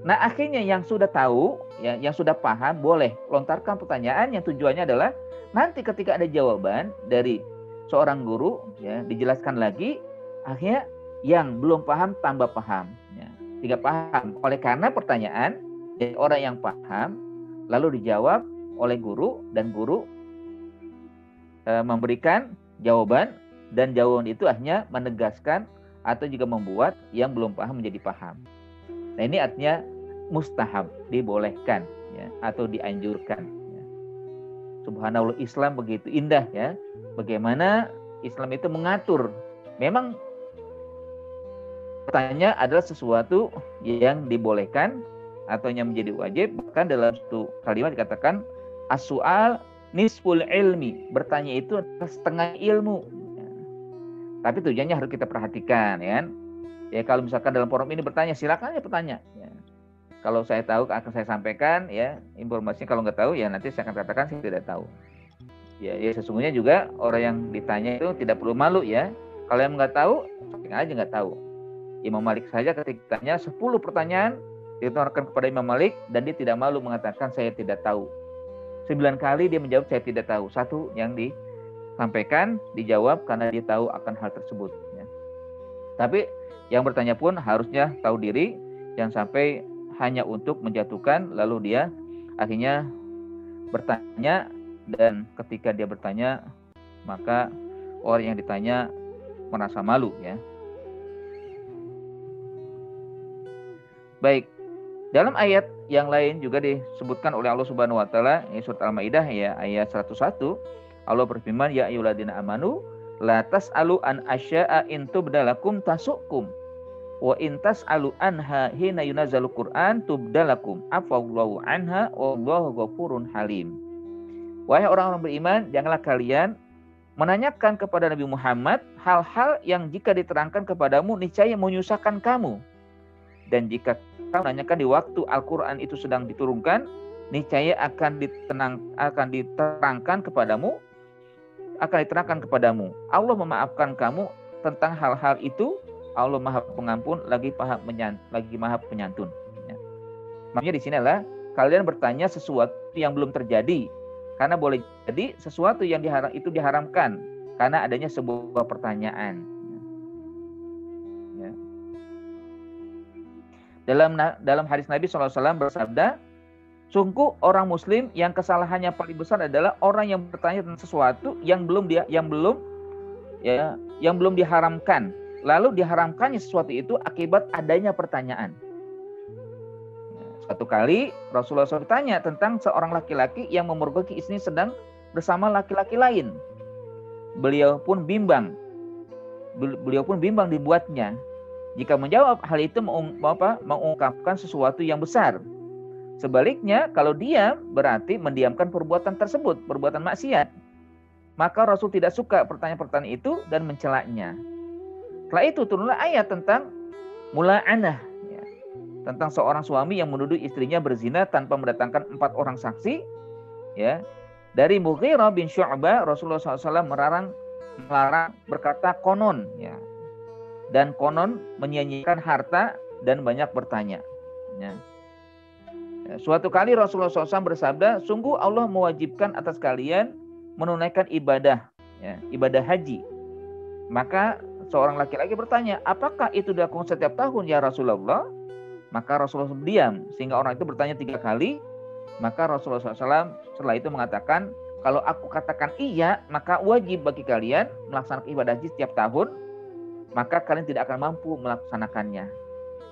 Nah, akhirnya yang sudah tahu, ya, yang sudah paham boleh lontarkan pertanyaan yang tujuannya adalah nanti ketika ada jawaban dari seorang guru, ya, dijelaskan lagi, akhirnya yang belum paham tambah paham, ya. Tidak paham oleh karena pertanyaan dari orang yang paham lalu dijawab oleh guru, dan guru memberikan jawaban, dan jawaban itu akhirnya menegaskan atau juga membuat yang belum paham menjadi paham. Nah, ini artinya mustahab, dibolehkan, ya, atau dianjurkan, ya. Subhanallah, Islam begitu indah, ya. Bagaimana Islam itu mengatur. Memang bertanya adalah sesuatu yang dibolehkan atau yang menjadi wajib. Bahkan dalam satu kalimat dikatakan as-su'al nisful ilmi. Bertanya itu adalah setengah ilmu, ya. Tapi tujuannya harus kita perhatikan, ya. Ya, kalau misalkan dalam forum ini bertanya, silakan aja bertanya, ya. Kalau saya tahu akan saya sampaikan, ya, informasinya. Kalau nggak tahu, ya nanti saya akan katakan saya tidak tahu. Ya, sesungguhnya juga orang yang ditanya itu tidak perlu malu, ya. Kalau yang nggak tahu, sampaikan aja nggak tahu. Imam Malik saja ketika tanya 10 pertanyaan ditontonkan kepada Imam Malik dan dia tidak malu mengatakan saya tidak tahu. 9 kali dia menjawab saya tidak tahu. Satu yang disampaikan dijawab karena dia tahu akan hal tersebut, ya. Tapi yang bertanya pun harusnya tahu diri, jangan sampai hanya untuk menjatuhkan lalu dia akhirnya bertanya, dan ketika dia bertanya maka orang yang ditanya merasa malu, ya. Baik, dalam ayat yang lain juga disebutkan oleh Allah Subhanahu wa taala, surat Al-Maidah, ya, ayat 101. Allah berfirman, ya ayyuhalladzina amanu la tas'alu an asya'a in tubdalakum tasukum wa in tas'alu anha hina yunazzalu Qur'an tubdalakum afallahu anha wallahu ghafurun halim. Wahai orang-orang beriman, janganlah kalian menanyakan kepada Nabi Muhammad hal-hal yang jika diterangkan kepadamu niscaya menyusahkan kamu. Dan jika kamu menanyakan di waktu Al-Quran itu sedang diturunkan, niscaya akan diterangkan kepadamu. Allah memaafkan kamu tentang hal-hal itu. Allah Maha Pengampun lagi Maha Penyantun, ya. Makanya di sini adalah kalian bertanya sesuatu yang belum terjadi, karena boleh jadi sesuatu yang itu diharamkan karena adanya sebuah pertanyaan, ya. Dalam hadis Nabi SAW bersabda, sungguh orang Muslim yang kesalahannya paling besar adalah orang yang bertanya tentang sesuatu yang belum diharamkan, lalu diharamkannya sesuatu itu akibat adanya pertanyaan. Suatu kali Rasulullah SAW bertanya tentang seorang laki-laki yang memergoki istrinya sedang bersama laki-laki lain. Beliau pun bimbang dibuatnya. Jika menjawab hal itu mengungkapkan sesuatu yang besar. Sebaliknya, kalau diam berarti mendiamkan perbuatan tersebut, perbuatan maksiat. Maka Rasul tidak suka pertanyaan-pertanyaan itu dan mencelaknya. Setelah itu turunlah ayat tentang mula'anah, ya, tentang seorang suami yang menuduh istrinya berzina tanpa mendatangkan 4 orang saksi. Ya, dari Mughirah bin Syu'bah, Rasulullah SAW melarang berkata konon, ya, dan konon menyia-nyiakan harta dan banyak bertanya. Ya. Suatu kali Rasulullah SAW bersabda, sungguh Allah mewajibkan atas kalian menunaikan ibadah, ya, ibadah haji. Maka seorang laki-laki bertanya, apakah itu dilakukan setiap tahun ya Rasulullah? Maka Rasulullah diam, sehingga orang itu bertanya 3 kali. Maka Rasulullah SAW setelah itu mengatakan, kalau aku katakan iya, maka wajib bagi kalian melaksanakan ibadah haji setiap tahun, maka kalian tidak akan mampu melaksanakannya.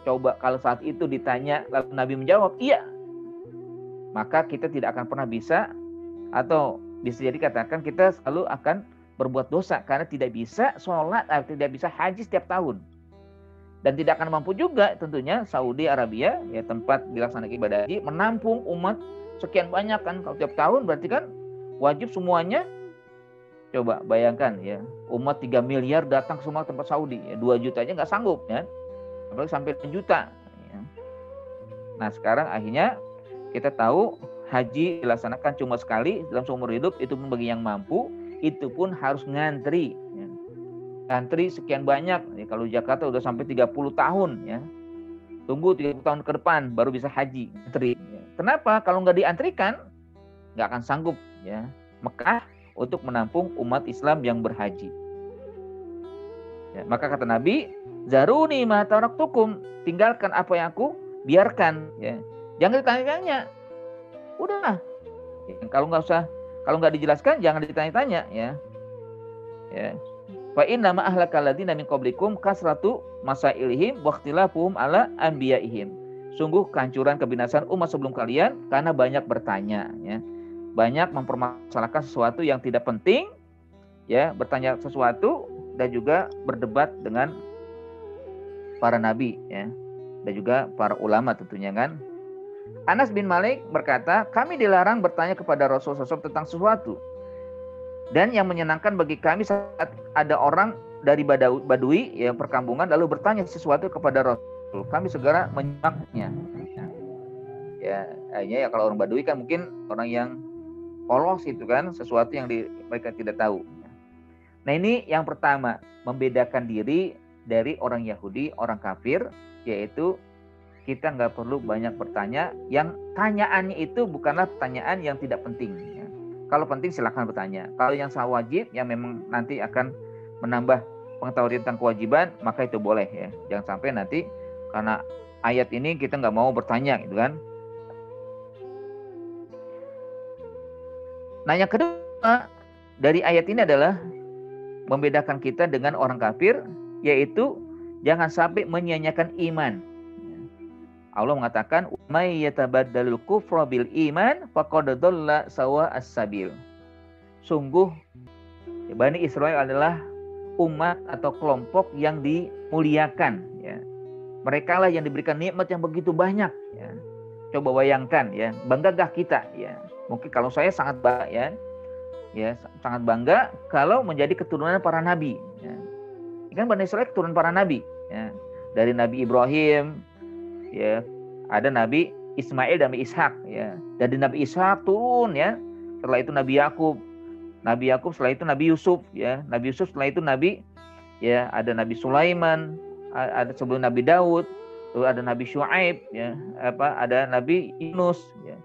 Coba kalau saat itu ditanya, lalu Nabi menjawab, iya, maka kita tidak akan pernah bisa, atau bisa jadi katakan kita selalu akan berbuat dosa, karena tidak bisa sholat, tidak bisa haji setiap tahun. Dan tidak akan mampu juga tentunya Saudi Arabia, ya, tempat dilaksanakan ibadah haji, menampung umat sekian banyak kan. Kalau tiap tahun berarti kan wajib semuanya. Coba bayangkan ya, umat 3 miliar datang ke semua tempat Saudi, ya, 2 juta aja nggak sanggup, ya, apalagi sampai 1 juta. Ya. Nah sekarang akhirnya kita tahu haji dilaksanakan cuma sekali dalam seumur hidup, itu pun bagi yang mampu, itu pun harus ngantri. Ya. Ngantri sekian banyak, ya, kalau Jakarta udah sampai 30 tahun, ya. Tunggu 30 tahun ke depan baru bisa haji. Ngantri. Ya. Kenapa? Kalau nggak diantrikan, nggak akan sanggup, ya, Mekah untuk menampung umat Islam yang berhaji. Ya, maka kata Nabi, zaruni ma taraktukum, tinggalkan apa yang aku biarkan, ya. Jangan ditanya-tanya. Udahlah. Ya, kalau nggak dijelaskan jangan ditanya-tanya, ya. Ya. Fa inna ma ahlakal ladzina min qablikum kasratu masailihim wa ikhtilafuhum ala anbiyaihim. Sungguh kehancuran kebinasaan umat sebelum kalian karena banyak bertanya, ya. Banyak mempermasalahkan sesuatu yang tidak penting, ya, bertanya sesuatu dan juga berdebat dengan para nabi, ya, dan juga para ulama tentunya kan. Anas bin Malik berkata, kami dilarang bertanya kepada Rasulullah SAW tentang sesuatu. Dan yang menyenangkan bagi kami saat ada orang dari Badui, ya, perkampungan, lalu bertanya sesuatu kepada Rasul, kami segera menyimaknya. Ya, akhirnya ya kalau orang Badui kan mungkin orang yang polos itu kan, sesuatu yang mereka tidak tahu. Nah ini yang pertama, membedakan diri dari orang Yahudi, orang kafir, yaitu kita nggak perlu banyak bertanya, yang tanyaannya itu bukanlah pertanyaan yang tidak penting. Ya. Kalau penting silakan bertanya. Kalau yang wajib, yang memang nanti akan menambah pengetahuan tentang kewajiban, maka itu boleh, ya. Jangan sampai nanti karena ayat ini kita nggak mau bertanya, gitu kan. Nah yang kedua dari ayat ini adalah membedakan kita dengan orang kafir, yaitu jangan sampai menyia-nyiakan iman. Allah mengatakan, "May yatabaddalul kufra bil iman faqad dhalla sawa as-sabil." Sungguh Bani Israil adalah umat atau kelompok yang dimuliakan, ya. Mereka lah yang diberikan nikmat yang begitu banyak, ya. Coba bayangkan, ya, banggakah kita, ya? Mungkin kalau saya sangat bangga, ya, sangat bangga kalau menjadi keturunan para nabi. Ya. Kan Bani Israil keturunan para nabi, ya. Dari Nabi Ibrahim, ya, ada Nabi Ismail dan Nabi Ishak, ya. Dari Nabi Ishak turun, ya. Setelah itu Nabi Yakub, setelah itu Nabi Yusuf, ya. Nabi Yusuf setelah itu Nabi, ya, ada Nabi Sulaiman, ada sebelum Nabi Daud, terus ada Nabi Syuaib, ya, ada Nabi Yunus, ya.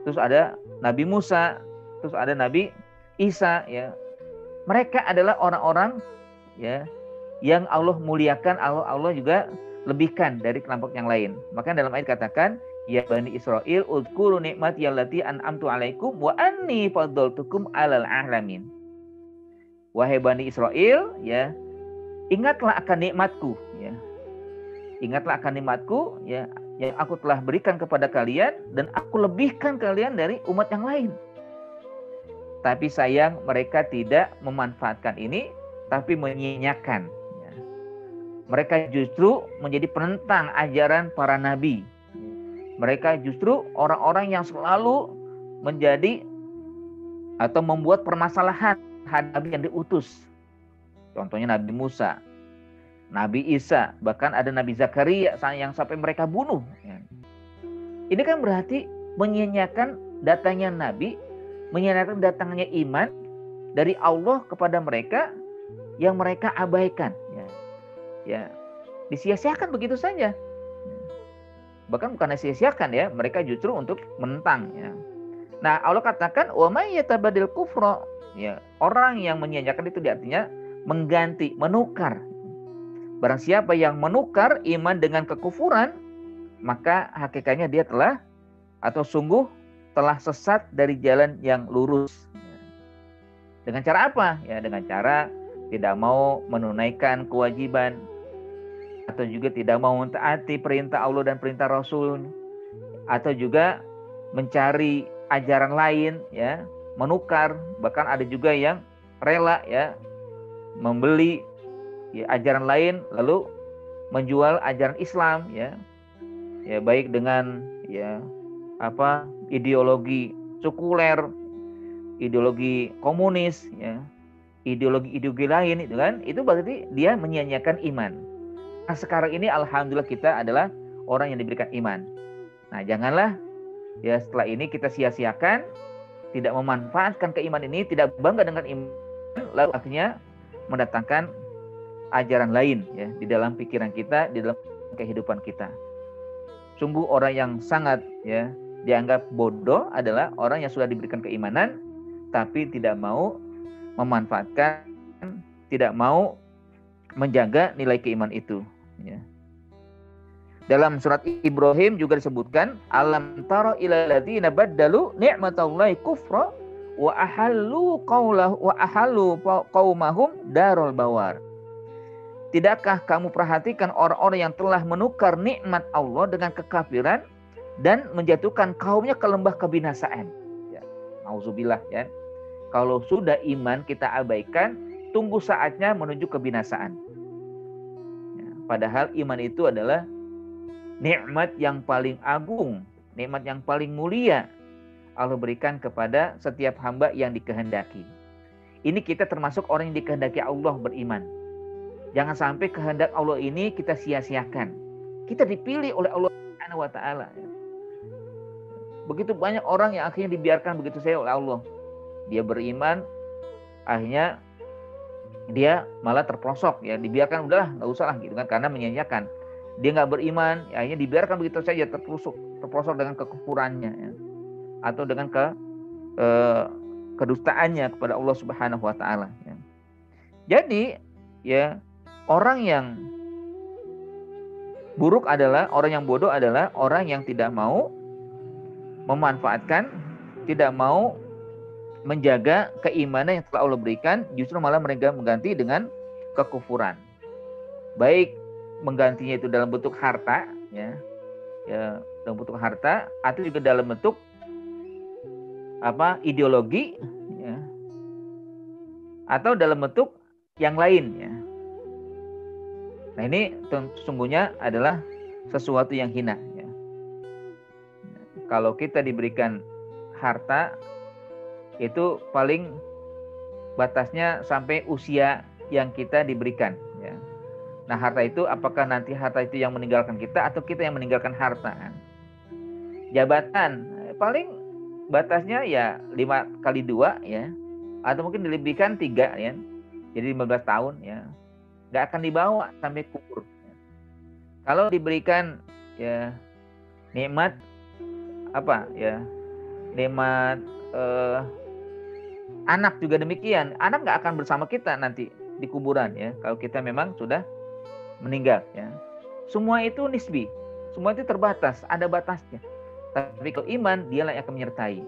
Terus ada Nabi Musa, terus ada Nabi Isa, ya. Mereka adalah orang-orang, ya, yang Allah muliakan, Allah juga lebihkan dari kelompok yang lain. Maka dalam ayat katakan, ya Bani Israil uzkuru nikmati allati an'amtu alaikum wa anni faddaltukum 'alal alamin. Wahai Bani Israil, ya, ingatlah akan nikmatku, ya. Ingatlah akan nikmatku, ya, yang aku telah berikan kepada kalian dan aku lebihkan kalian dari umat yang lain. Tapi sayang mereka tidak memanfaatkan ini, tapi menyia-nyiakan. Mereka justru menjadi penentang ajaran para nabi. Mereka justru orang-orang yang selalu menjadi atau membuat permasalahan terhadap nabi yang diutus. Contohnya Nabi Musa, Nabi Isa, bahkan ada Nabi Zakaria yang sampai mereka bunuh. Ini kan berarti menyia-nyiakan datangnya nabi, menyia-nyiakan datangnya iman dari Allah kepada mereka yang mereka abaikan. Ya, disia-siakan begitu saja. Bahkan bukan sia-siakan ya, mereka justru untuk menentang. Ya. Nah, Allah katakan, wa may yatabadil kufra, ya, orang yang menyia-nyiakan itu artinya mengganti, menukar. Barang siapa yang menukar iman dengan kekufuran, maka hakikatnya dia telah atau sungguh telah sesat dari jalan yang lurus. Dengan cara apa? Ya, dengan cara tidak mau menunaikan kewajiban, atau juga tidak mau mentaati perintah Allah dan perintah Rasul, atau juga mencari ajaran lain, ya, menukar. Bahkan ada juga yang rela ya membeli ya, ajaran lain lalu menjual ajaran Islam, ya baik dengan ya ideologi sekuler, ideologi komunis, ya ideologi lain, itu kan, itu berarti dia menyia-nyiakan iman. Nah, sekarang ini alhamdulillah kita adalah orang yang diberikan iman. Nah, janganlah ya setelah ini kita sia-siakan, tidak memanfaatkan keimanan ini, tidak bangga dengan iman, lalu akhirnya mendatangkan ajaran lain ya di dalam pikiran kita, di dalam kehidupan kita. Sungguh orang yang sangat ya dianggap bodoh adalah orang yang sudah diberikan keimanan tapi tidak mau memanfaatkan, tidak mau menjaga nilai keimanan itu. Ya. Dalam surat Ibrahim juga disebutkan, alam tara ilal ladzina baddalu ni'matallahi kufra wa ahallu qaumahum darul bawar. Tidakkah kamu perhatikan orang-orang yang telah menukar nikmat Allah dengan kekafiran dan menjatuhkan kaumnya ke lembah kebinasaan? Ya, nauzubillah ya. Kalau sudah iman kita abaikan, tunggu saatnya menuju kebinasaan. Ya, padahal iman itu adalah nikmat yang paling agung, nikmat yang paling mulia Allah berikan kepada setiap hamba yang dikehendaki. Ini kita termasuk orang yang dikehendaki Allah beriman. Jangan sampai kehendak Allah ini kita sia-siakan. Kita dipilih oleh Allah Subhanahu wa taala. Begitu banyak orang yang akhirnya dibiarkan begitu saja oleh Allah. Dia beriman, akhirnya dia malah terprosok ya, dibiarkan udahlah, enggak usah lah gitu kan, karena menyia-nyiakan. Dia enggak beriman, ya, akhirnya dibiarkan begitu saja terprosok dengan kekufurannya ya. Atau dengan kedustaannya kepada Allah Subhanahu wa taala ya. Jadi ya, orang yang buruk adalah, orang yang bodoh adalah orang yang tidak mau memanfaatkan, tidak mau menjaga keimanan yang telah Allah berikan, justru malah mereka mengganti dengan kekufuran. Baik menggantinya itu dalam bentuk harta, ya dalam bentuk harta, atau juga dalam bentuk ideologi, ya, atau dalam bentuk yang lain, ya. Nah, ini sesungguhnya adalah sesuatu yang hina, ya. Kalau kita diberikan harta, itu paling batasnya sampai usia yang kita diberikan, ya. Nah, harta itu apakah nanti harta itu yang meninggalkan kita atau kita yang meninggalkan harta? Jabatan paling batasnya ya 5x2 ya, atau mungkin dilebihkan 3 ya. Jadi 15 tahun ya. Nggak akan dibawa sampai kubur. Kalau diberikan ya nikmat nikmat anak juga demikian. Anak nggak akan bersama kita nanti di kuburan ya, kalau kita memang sudah meninggal ya. Semua itu nisbi, semua itu terbatas, ada batasnya. Tapi kalau iman, dialah yang akan menyertai.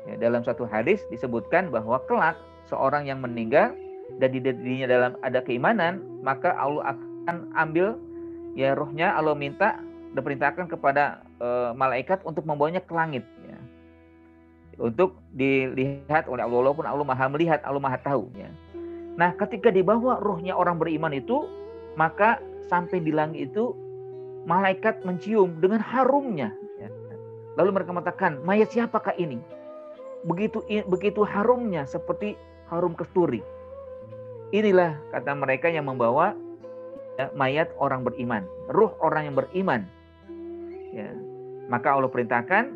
Ya, dalam satu hadis disebutkan bahwa kelak seorang yang meninggal dan di dirinya dalam ada keimanan, maka Allah akan ambil ya rohnya, Allah minta diperintahkan kepada malaikat untuk membawanya ke langit, ya, untuk dilihat oleh Allah, walaupun Allah Maha melihat, Allah Maha tahu, ya. Nah, ketika dibawa ruhnya orang beriman itu, maka sampai di langit itu malaikat mencium dengan harumnya, ya. Lalu mereka mengatakan, mayat siapakah ini? Begitu harumnya, seperti harum kasturi. Inilah kata mereka yang membawa, ya, mayat orang beriman, ruh orang yang beriman, ya. Maka Allah perintahkan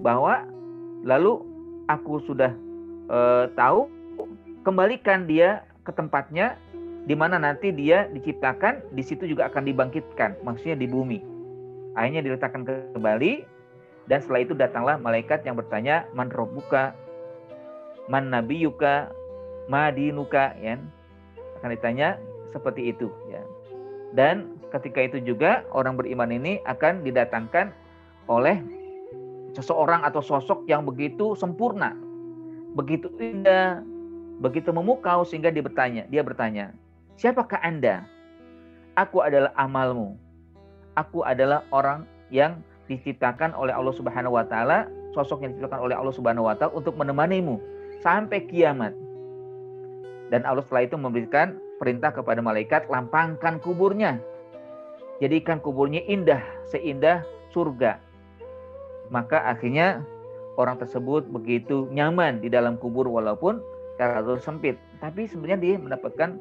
bahwa lalu aku sudah tahu, kembalikan dia ke tempatnya di mana nanti dia diciptakan, di situ juga akan dibangkitkan, maksudnya di bumi. Akhirnya diletakkan kembali, dan setelah itu datanglah malaikat yang bertanya, man rabbuka, man nabiyuka, ma dinuka, ya. Akan ditanya seperti itu, ya. Dan ketika itu juga orang beriman ini akan didatangkan oleh seseorang atau sosok yang begitu sempurna, begitu indah, begitu memukau, sehingga dia bertanya, siapakah Anda? Aku adalah amalmu. Aku adalah orang yang diciptakan oleh Allah Subhanahu wa taala, sosok yang diciptakan oleh Allah Subhanahu wa taala untuk menemanimu sampai kiamat. Dan Allah setelah itu memberikan perintah kepada malaikat, lampangkan kuburnya. Jadikan kuburnya indah, seindah surga. Maka akhirnya orang tersebut begitu nyaman di dalam kubur, walaupun terlalu sempit, tapi sebenarnya dia mendapatkan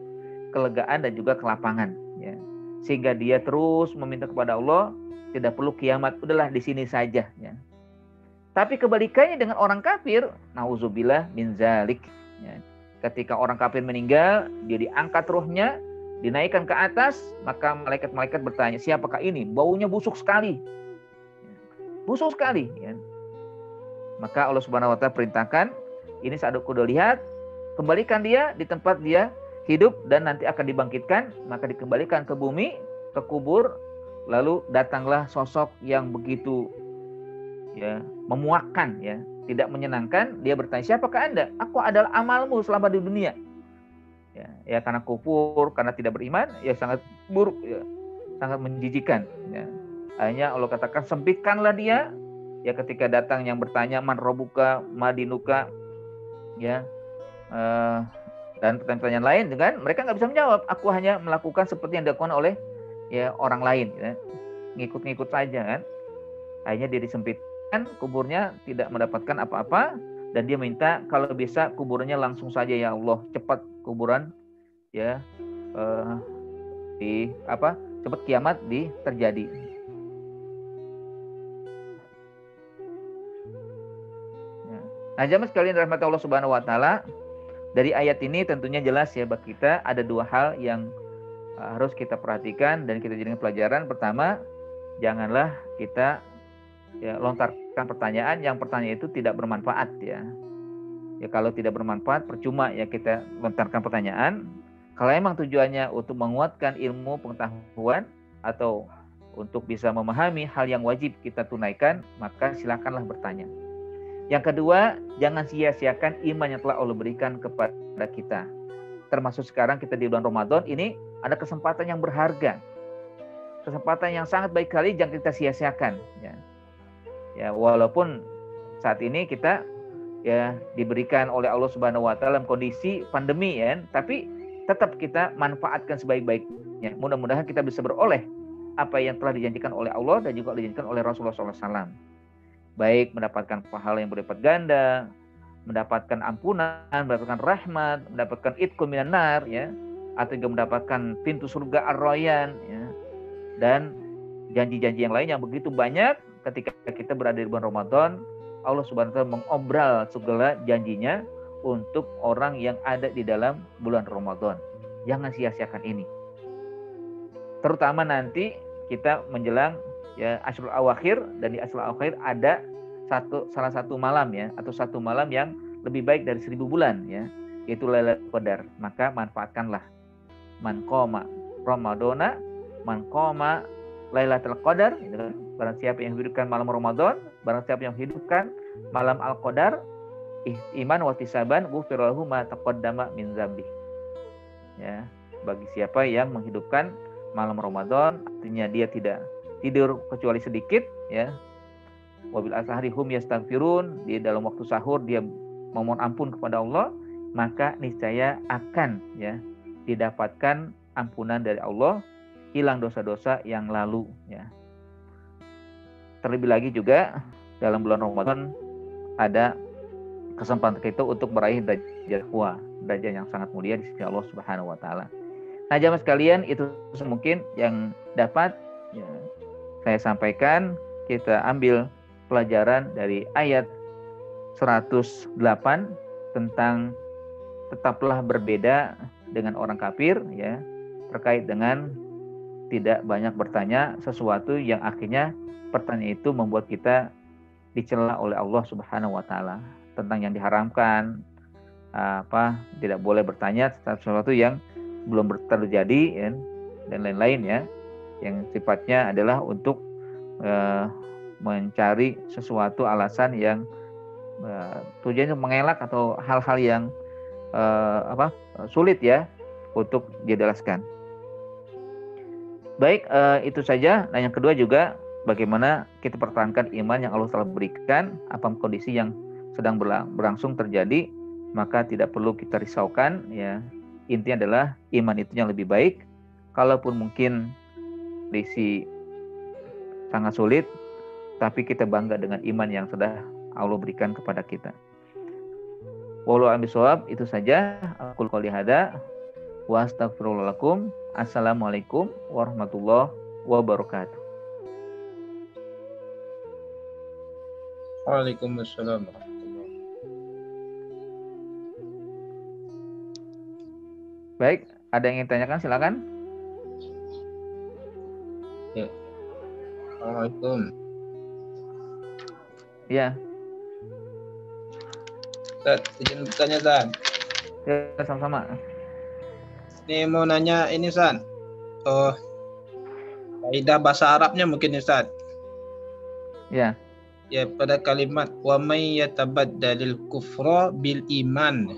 kelegaan dan juga kelapangan, ya. Sehingga dia terus meminta kepada Allah, tidak perlu kiamat, udahlah di sini saja, ya. Tapi kebalikannya dengan orang kafir, nauzubillah min zalik, ya. Ketika orang kafir meninggal, dia diangkat ruhnya, dinaikkan ke atas, maka malaikat-malaikat bertanya, siapakah ini? Baunya busuk sekali, busuk sekali, ya. Maka Allah Subhanahu wa taala perintahkan, ini saat aku udah lihat, kembalikan dia di tempat dia hidup dan nanti akan dibangkitkan. Maka dikembalikan ke bumi, ke kubur. Lalu datanglah sosok yang begitu, ya, memuakkan, ya, tidak menyenangkan. Dia bertanya, siapakah Anda? Aku adalah amalmu selama di dunia. Ya, karena kufur, karena tidak beriman, ya sangat buruk, ya, sangat menjijikan, ya. Akhirnya Allah katakan, sempitkanlah dia. Ya, ketika datang yang bertanya, man rabbuka, madinuka, ya, dan pertanyaan lain, kan mereka nggak bisa menjawab. Aku hanya melakukan seperti yang dilakukan oleh, ya, orang lain, ya. Ngikut-ngikut saja, kan. Akhirnya dia disempitkan kuburnya, tidak mendapatkan apa-apa, dan dia minta kalau bisa kuburnya langsung saja, ya Allah, cepat kuburan, ya, cepat kiamat terjadi. Nah, jamaah sekalian rahmat Allah Subhanahu wa taala, dari ayat ini tentunya jelas, ya, bagi kita ada dua hal yang harus kita perhatikan dan kita jadikan pelajaran. Pertama, janganlah kita, ya, lontarkan pertanyaan yang pertanyaan itu tidak bermanfaat, ya. Ya, kalau tidak bermanfaat, percuma, ya, kita lontarkan pertanyaan. Kalau emang tujuannya untuk menguatkan ilmu pengetahuan atau untuk bisa memahami hal yang wajib kita tunaikan, maka silakanlah bertanya. Yang kedua, jangan sia-siakan iman yang telah Allah berikan kepada kita. Termasuk sekarang kita di bulan Ramadan ini, ada kesempatan yang berharga. Kesempatan yang sangat baik kali, jangan kita sia-siakan, ya. Ya, walaupun saat ini kita, ya, diberikan oleh Allah Subhanahu wa taala dalam kondisi pandemi, ya, tapi tetap kita manfaatkan sebaik-baiknya. Mudah-mudahan kita bisa beroleh apa yang telah dijanjikan oleh Allah dan juga dijanjikan oleh Rasulullah SAW. Baik mendapatkan pahala yang berlipat ganda, mendapatkan ampunan, mendapatkan rahmat, mendapatkan itqun minan nar, ya, atau juga mendapatkan pintu surga ar-rayyan, ya, dan janji-janji yang lain yang begitu banyak. Ketika kita berada di bulan Ramadan, Allah Subhanahu wa taala mengobral segala janjinya untuk orang yang ada di dalam bulan Ramadan. Jangan sia-siakan ini. Terutama nanti kita menjelang, ya, Asyrul Awakhir, dan di Asyrul Awakhir ada salah satu malam, ya, atau satu malam yang lebih baik dari 1000 bulan, ya, yaitu Lailatul Qadar. Maka manfaatkanlah. Man qoma Ramadana, man qoma Lailatul Qadar, gitu kan. Barang siapa yang hidupkan malam Ramadan, barang siapa yang hidupkan malam Al-Qadar, iman wa ihtisaban, ghufira lahu ma taqaddama min dzambi. Ya, bagi siapa yang menghidupkan malam Ramadan, artinya dia tidak tidur kecuali sedikit, ya. Wabil ashari hum yastaghfirun, di dalam waktu sahur dia memohon ampun kepada Allah, maka niscaya akan ya didapatkan ampunan dari Allah, hilang dosa-dosa yang lalu, ya. Terlebih lagi juga dalam bulan Ramadan ada kesempatan kita untuk meraih derajat yang sangat mulia di sisi Allah Subhanahu wa taala. Nah, jamaah sekalian, itu mungkin yang dapat ya saya sampaikan. Kita ambil pelajaran dari ayat 108 tentang tetaplah berbeda dengan orang kafir, ya, terkait dengan tidak banyak bertanya sesuatu yang akhirnya pertanyaan itu membuat kita dicela oleh Allah Subhanahu wa taala tentang yang diharamkan, tidak boleh bertanya tentang sesuatu yang belum terjadi, ya, dan lain-lain, ya, yang sifatnya adalah untuk mencari sesuatu alasan yang tujuannya mengelak atau hal-hal yang sulit, ya, untuk dijelaskan. Baik, itu saja. Nah, yang kedua juga bagaimana kita pertahankan iman yang Allah telah berikan. Apa kondisi yang sedang berlangsung terjadi, maka tidak perlu kita risaukan, ya. Intinya adalah iman itu yang lebih baik. Kalaupun mungkin kondisi sangat sulit, tapi kita bangga dengan iman yang sudah Allah berikan kepada kita. Wallahu a'lam bishawab. Itu saja. Aku qouli hada wa astaghfirullah lakum. Assalamualaikum warahmatullahi wabarakatuh. Waalaikumsalam. Baik, ada yang ingin tanyakan, silakan. Ya. Assalamualaikum. Ya. Ustaz, izin bertanya, San. Ya, sama-sama. Ini mau nanya ini, San. Kaidah bahasa Arabnya mungkin, Ustaz. Ya. Ya, pada kalimat wa may yatabaddalil kufra bil iman.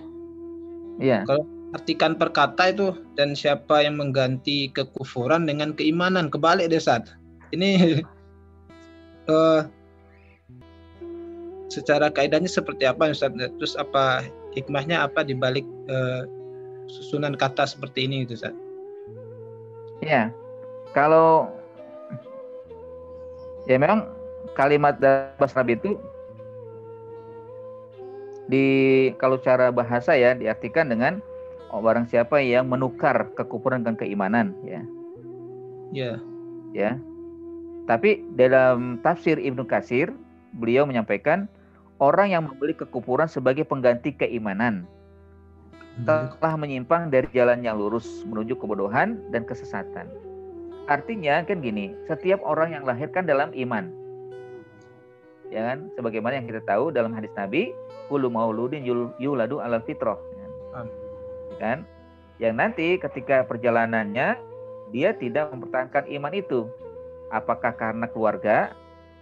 Ya. Kalau artikan perkata itu, dan siapa yang mengganti kekufuran dengan keimanan, kebalik deh, Ustaz. Ini secara kaidahnya seperti apa, Ustaz? Terus apa hikmahnya, apa dibalik susunan kata seperti ini, itu, Ustaz? Ya, kalau ya memang kalimat bahasa Arab itu kalau cara bahasa, ya, diartikan dengan barang siapa yang menukar kekufuran dengan keimanan, ya. Ya. Ya. Tapi dalam tafsir Ibnu Katsir, beliau menyampaikan orang yang membeli kekufuran sebagai pengganti keimanan telah menyimpang dari jalan yang lurus menuju kebodohan dan kesesatan. Artinya kan gini, setiap orang yang lahir kan dalam iman, ya kan? Sebagaimana yang kita tahu dalam hadis Nabi, kullu mauludin yuladu alal fitrah, kan? Yang nanti ketika perjalanannya dia tidak mempertahankan iman itu, apakah karena keluarga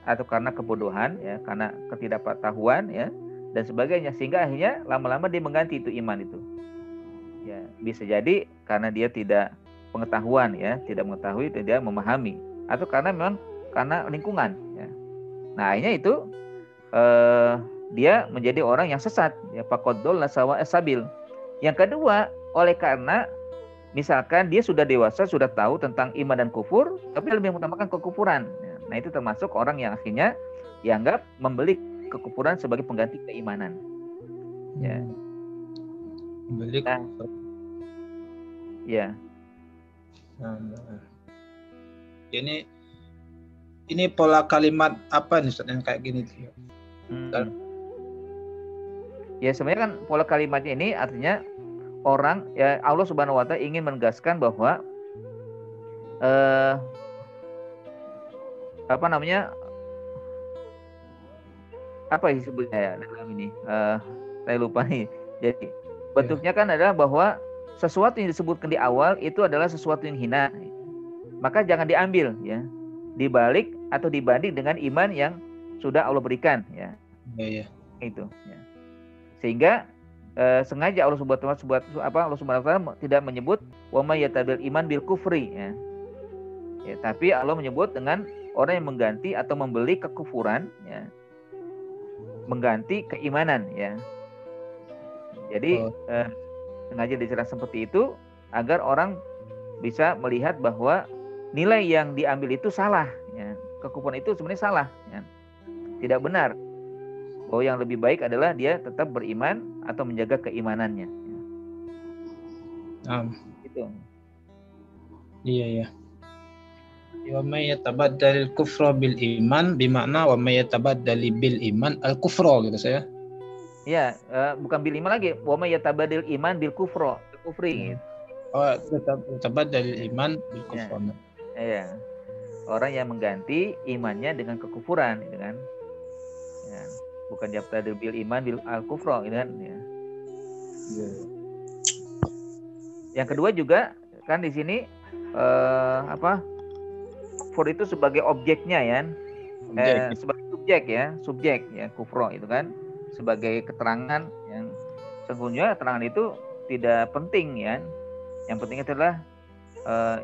atau karena kebodohan, ya, karena ketidakpengetahuan, ya, dan sebagainya, sehingga akhirnya lama-lama dia mengganti itu iman itu. Ya, bisa jadi karena dia tidak pengetahuan, ya, tidak mengetahui, tidak memahami, atau karena memang karena lingkungan, ya. Nah, akhirnya itu dia menjadi orang yang sesat, ya, faqaddol nasawa sabil. Yang kedua, oleh karena misalkan dia sudah dewasa, sudah tahu tentang iman dan kufur, tapi lebih mengutamakan kekufuran. Nah, itu termasuk orang yang akhirnya dianggap membeli kekufuran sebagai pengganti keimanan. Ya. Membeli. Nah, ya. Ini pola kalimat apa nih, Ustaz, yang kayak gini? Ya, sebenarnya kan pola kalimatnya ini artinya orang, ya, Allah Subhanahu wa taala ingin menegaskan bahwa apa disebutnya, ya, dalam ini saya lupa nih. Jadi bentuknya kan adalah bahwa sesuatu yang disebutkan di awal itu adalah sesuatu yang hina, maka jangan diambil, ya, dibalik atau dibanding dengan iman yang sudah Allah berikan, ya. Iya. Itu, ya. Sehingga sengaja Allah Subhanahu wa taala tidak menyebut wa may yatabil iman bil kufri, ya. Ya, tapi Allah menyebut dengan orang yang mengganti atau membeli kekufuran, ya, mengganti keimanan, ya. Jadi sengaja dijelaskan seperti itu agar orang bisa melihat bahwa nilai yang diambil itu salah, ya. Kekufuran itu sebenarnya salah, ya. Tidak benar. Bahwa yang lebih baik adalah dia tetap beriman atau menjaga keimanannya. Gitu. Iya ya. Wa may yatabaddal kufra bil iman bimakna wa may yatabaddal bil iman al kufra gitu saya. Ya, bukan bil iman lagi. Wa may yatabaddal iman bil kufra, kufri. Oh, yatabaddal iman bil kufra. Ya. Orang yang mengganti imannya dengan kekufuran, gitu kan. Ya. Bukan yatabaddal bil iman bil al kufra, gitu kan. Ya. Yang kedua juga kan di sini kufur itu sebagai objeknya, ya. Sebagai subjek ya kufro itu kan sebagai keterangan yang sesungguhnya keterangan itu tidak penting, ya. Yang penting adalah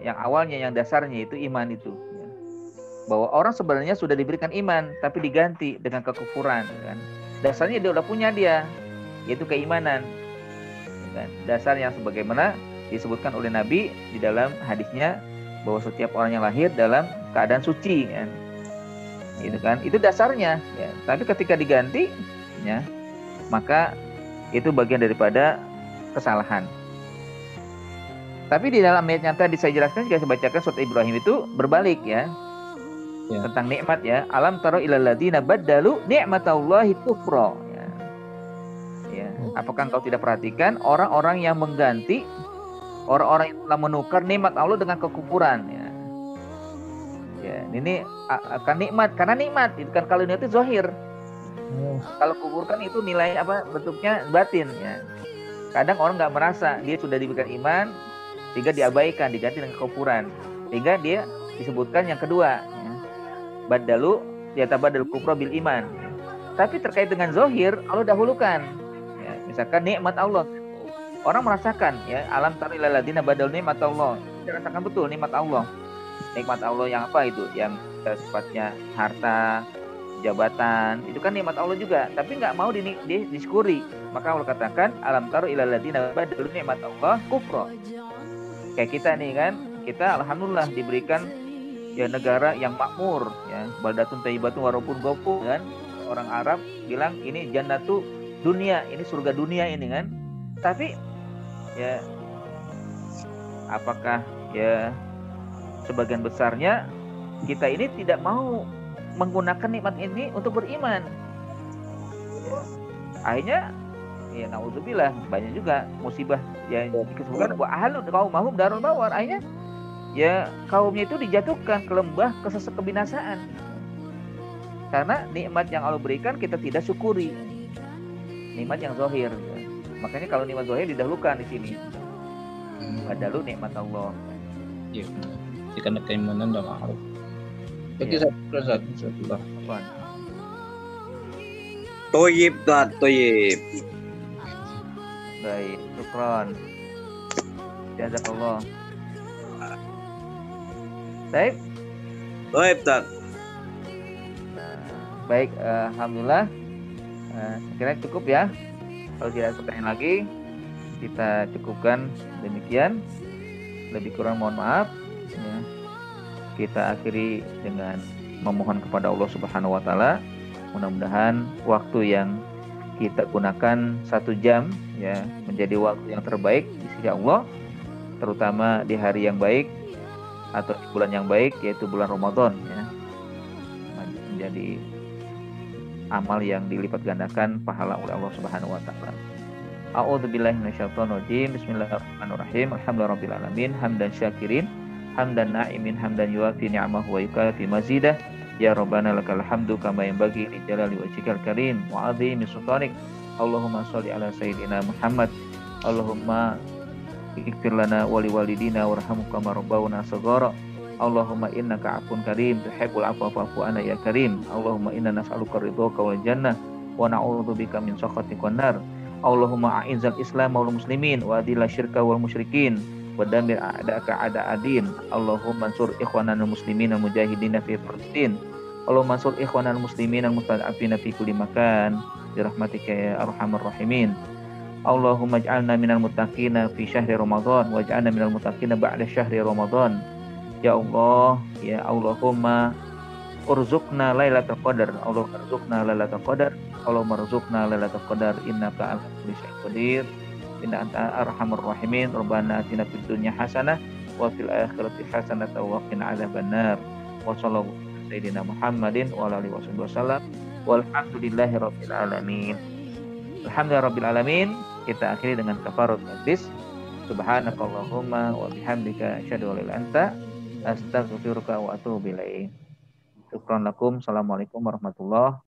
yang awalnya, yang dasarnya itu iman itu, ya. Bahwa orang sebenarnya sudah diberikan iman tapi diganti dengan kekufuran, kan. Dasarnya dia udah punya yaitu keimanan, kan. Dasar yang sebagaimana disebutkan oleh Nabi di dalam hadisnya bahwa setiap orang yang lahir dalam keadaan suci, kan. Gitu kan. Itu dasarnya, ya. Tapi ketika diganti, ya, maka itu bagian daripada kesalahan. Tapi di dalam ayat yang tadi saya jelaskan, juga saya bacakan surat Ibrahim itu berbalik, ya. Tentang nikmat, ya. Alam taro ilal ladzina baddalu ni'matallahi kufra, ya. Ya. Apakah engkau tidak perhatikan orang-orang yang mengganti, orang-orang yang telah menukar nikmat Allah dengan kekufuran, ya. Ya, ini akan nikmat karena nikmat itu kan, kalau nikmat itu zahir. Kalau kufur kan itu nilai bentuknya batin, ya. Kadang orang nggak merasa dia sudah diberikan iman sehingga diabaikan, diganti dengan kekufuran, sehingga dia disebutkan yang kedua, ya. Badalu yatabadal kufra bil iman. Tapi terkait dengan zahir Allah dahulukan, ya. Misalkan nikmat Allah, orang merasakan, ya, alam taril ladzina badal nikmat Allah, dia rasakan betul nikmat Allah. Nikmat Allah yang apa itu? Yang sifatnya harta, jabatan, itu kan nikmat Allah juga, tapi nggak mau disyukuri. Maka Allah katakan alam taru ilal ladzina badalu nikmat Allah kufra. Kayak kita nih kan, kita alhamdulillah diberikan, ya, negara yang makmur, ya, baldatun thayyibatun warabun ghafur, kan. Orang Arab bilang ini jannatu dunia, ini surga dunia ini, kan. Tapi, ya, apakah, ya, sebagian besarnya kita ini tidak mau menggunakan nikmat ini untuk beriman, ya. Akhirnya, ya, naudzubillah, banyak juga musibah yang disebutkan bahwa ahlul qaumahum darul bawar. Akhirnya, ya, kaumnya itu dijatuhkan ke lembah kebinasaan karena nikmat yang Allah berikan kita tidak syukuri, nikmat yang zahir, ya. Makanya kalau nikmat zahir didahulukan di sini. Badalu nikmat Allah. Iya, karena keimanan dan ma'ruf. Oke, satu. Toyib. Baik, syukran. Jazakallah. Baik. Baik, alhamdulillah. Kira cukup, ya. Kalau tidak ada pertanyaan lagi, kita cukupkan demikian. Lebih kurang mohon maaf, ya. Kita akhiri dengan memohon kepada Allah Subhanahu wa taala, mudah-mudahan waktu yang kita gunakan 1 jam, ya, menjadi waktu yang terbaik di sisi Allah, terutama di hari yang baik atau di bulan yang baik, yaitu bulan Ramadan, ya. Menjadi amal yang dilipat gandakan pahala oleh Allah Subhanahu wa taala. A'udzubillahi minasyaitonir rajim. Bismillahirrahmanirrahim. Alhamdulillahirabbil alamin, hamdan syakirin, hamdan na'imin, hamdan yuafi ni'amahu wa yukafi mazidah. Ya Rabbana lakal hamdu kama yanbaghi li jalali wajhikal karim wa 'azimi sultanik. Allahumma shalli ala sayyidina Muhammad. Allahumma ighfir lana wa liwalidina warhamhum kama rabbawna shaghara. Allahumma innaka 'afuwun karim tuhibbul 'afwa fa'fu anna ya karim. Allahumma inna nas'aluka ridhaka wal jannah wa na'udzubika min sakhatika wan nar. Allahumma a'izzal islam wal muslimin wa adhil syirka wal musyrikin ودمر أعداءك أعداء الدين اللهم انصر إخواننا المسلمين المجاهدين في فلسطين اللهم انصر إخواننا المسلمين المستضعفين في كل مكان برحمتك يا أرحم الراحمين اللهم اجعلنا من المتقين في شهر رمضان واجعلنا من المتقين بعد شهر رمضان يا الله يا اللهم ارزقنا ليلة القدر اللهم ارزقنا ليلة القدر اللهم ارزقنا ليلة القدر إنك على كل شيء قدير inna anta arhamar rahimin rabbana atina fid dunya hasanah wa fil akhirati hasanah wa qina adzabannar wa sallallahu sayyidina Muhammadin wa alihi wasallam walhamdulillahi rabbil alamin. Alhamdulillahi rabbil alamin. Kita akhiri dengan kafarat majlis. Subhanakallahumma wa bihamdika asyhadu an la ilaha illa anta astaghfiruka wa atubu ilaik. Syukran lakum. Assalamualaikum warahmatullahi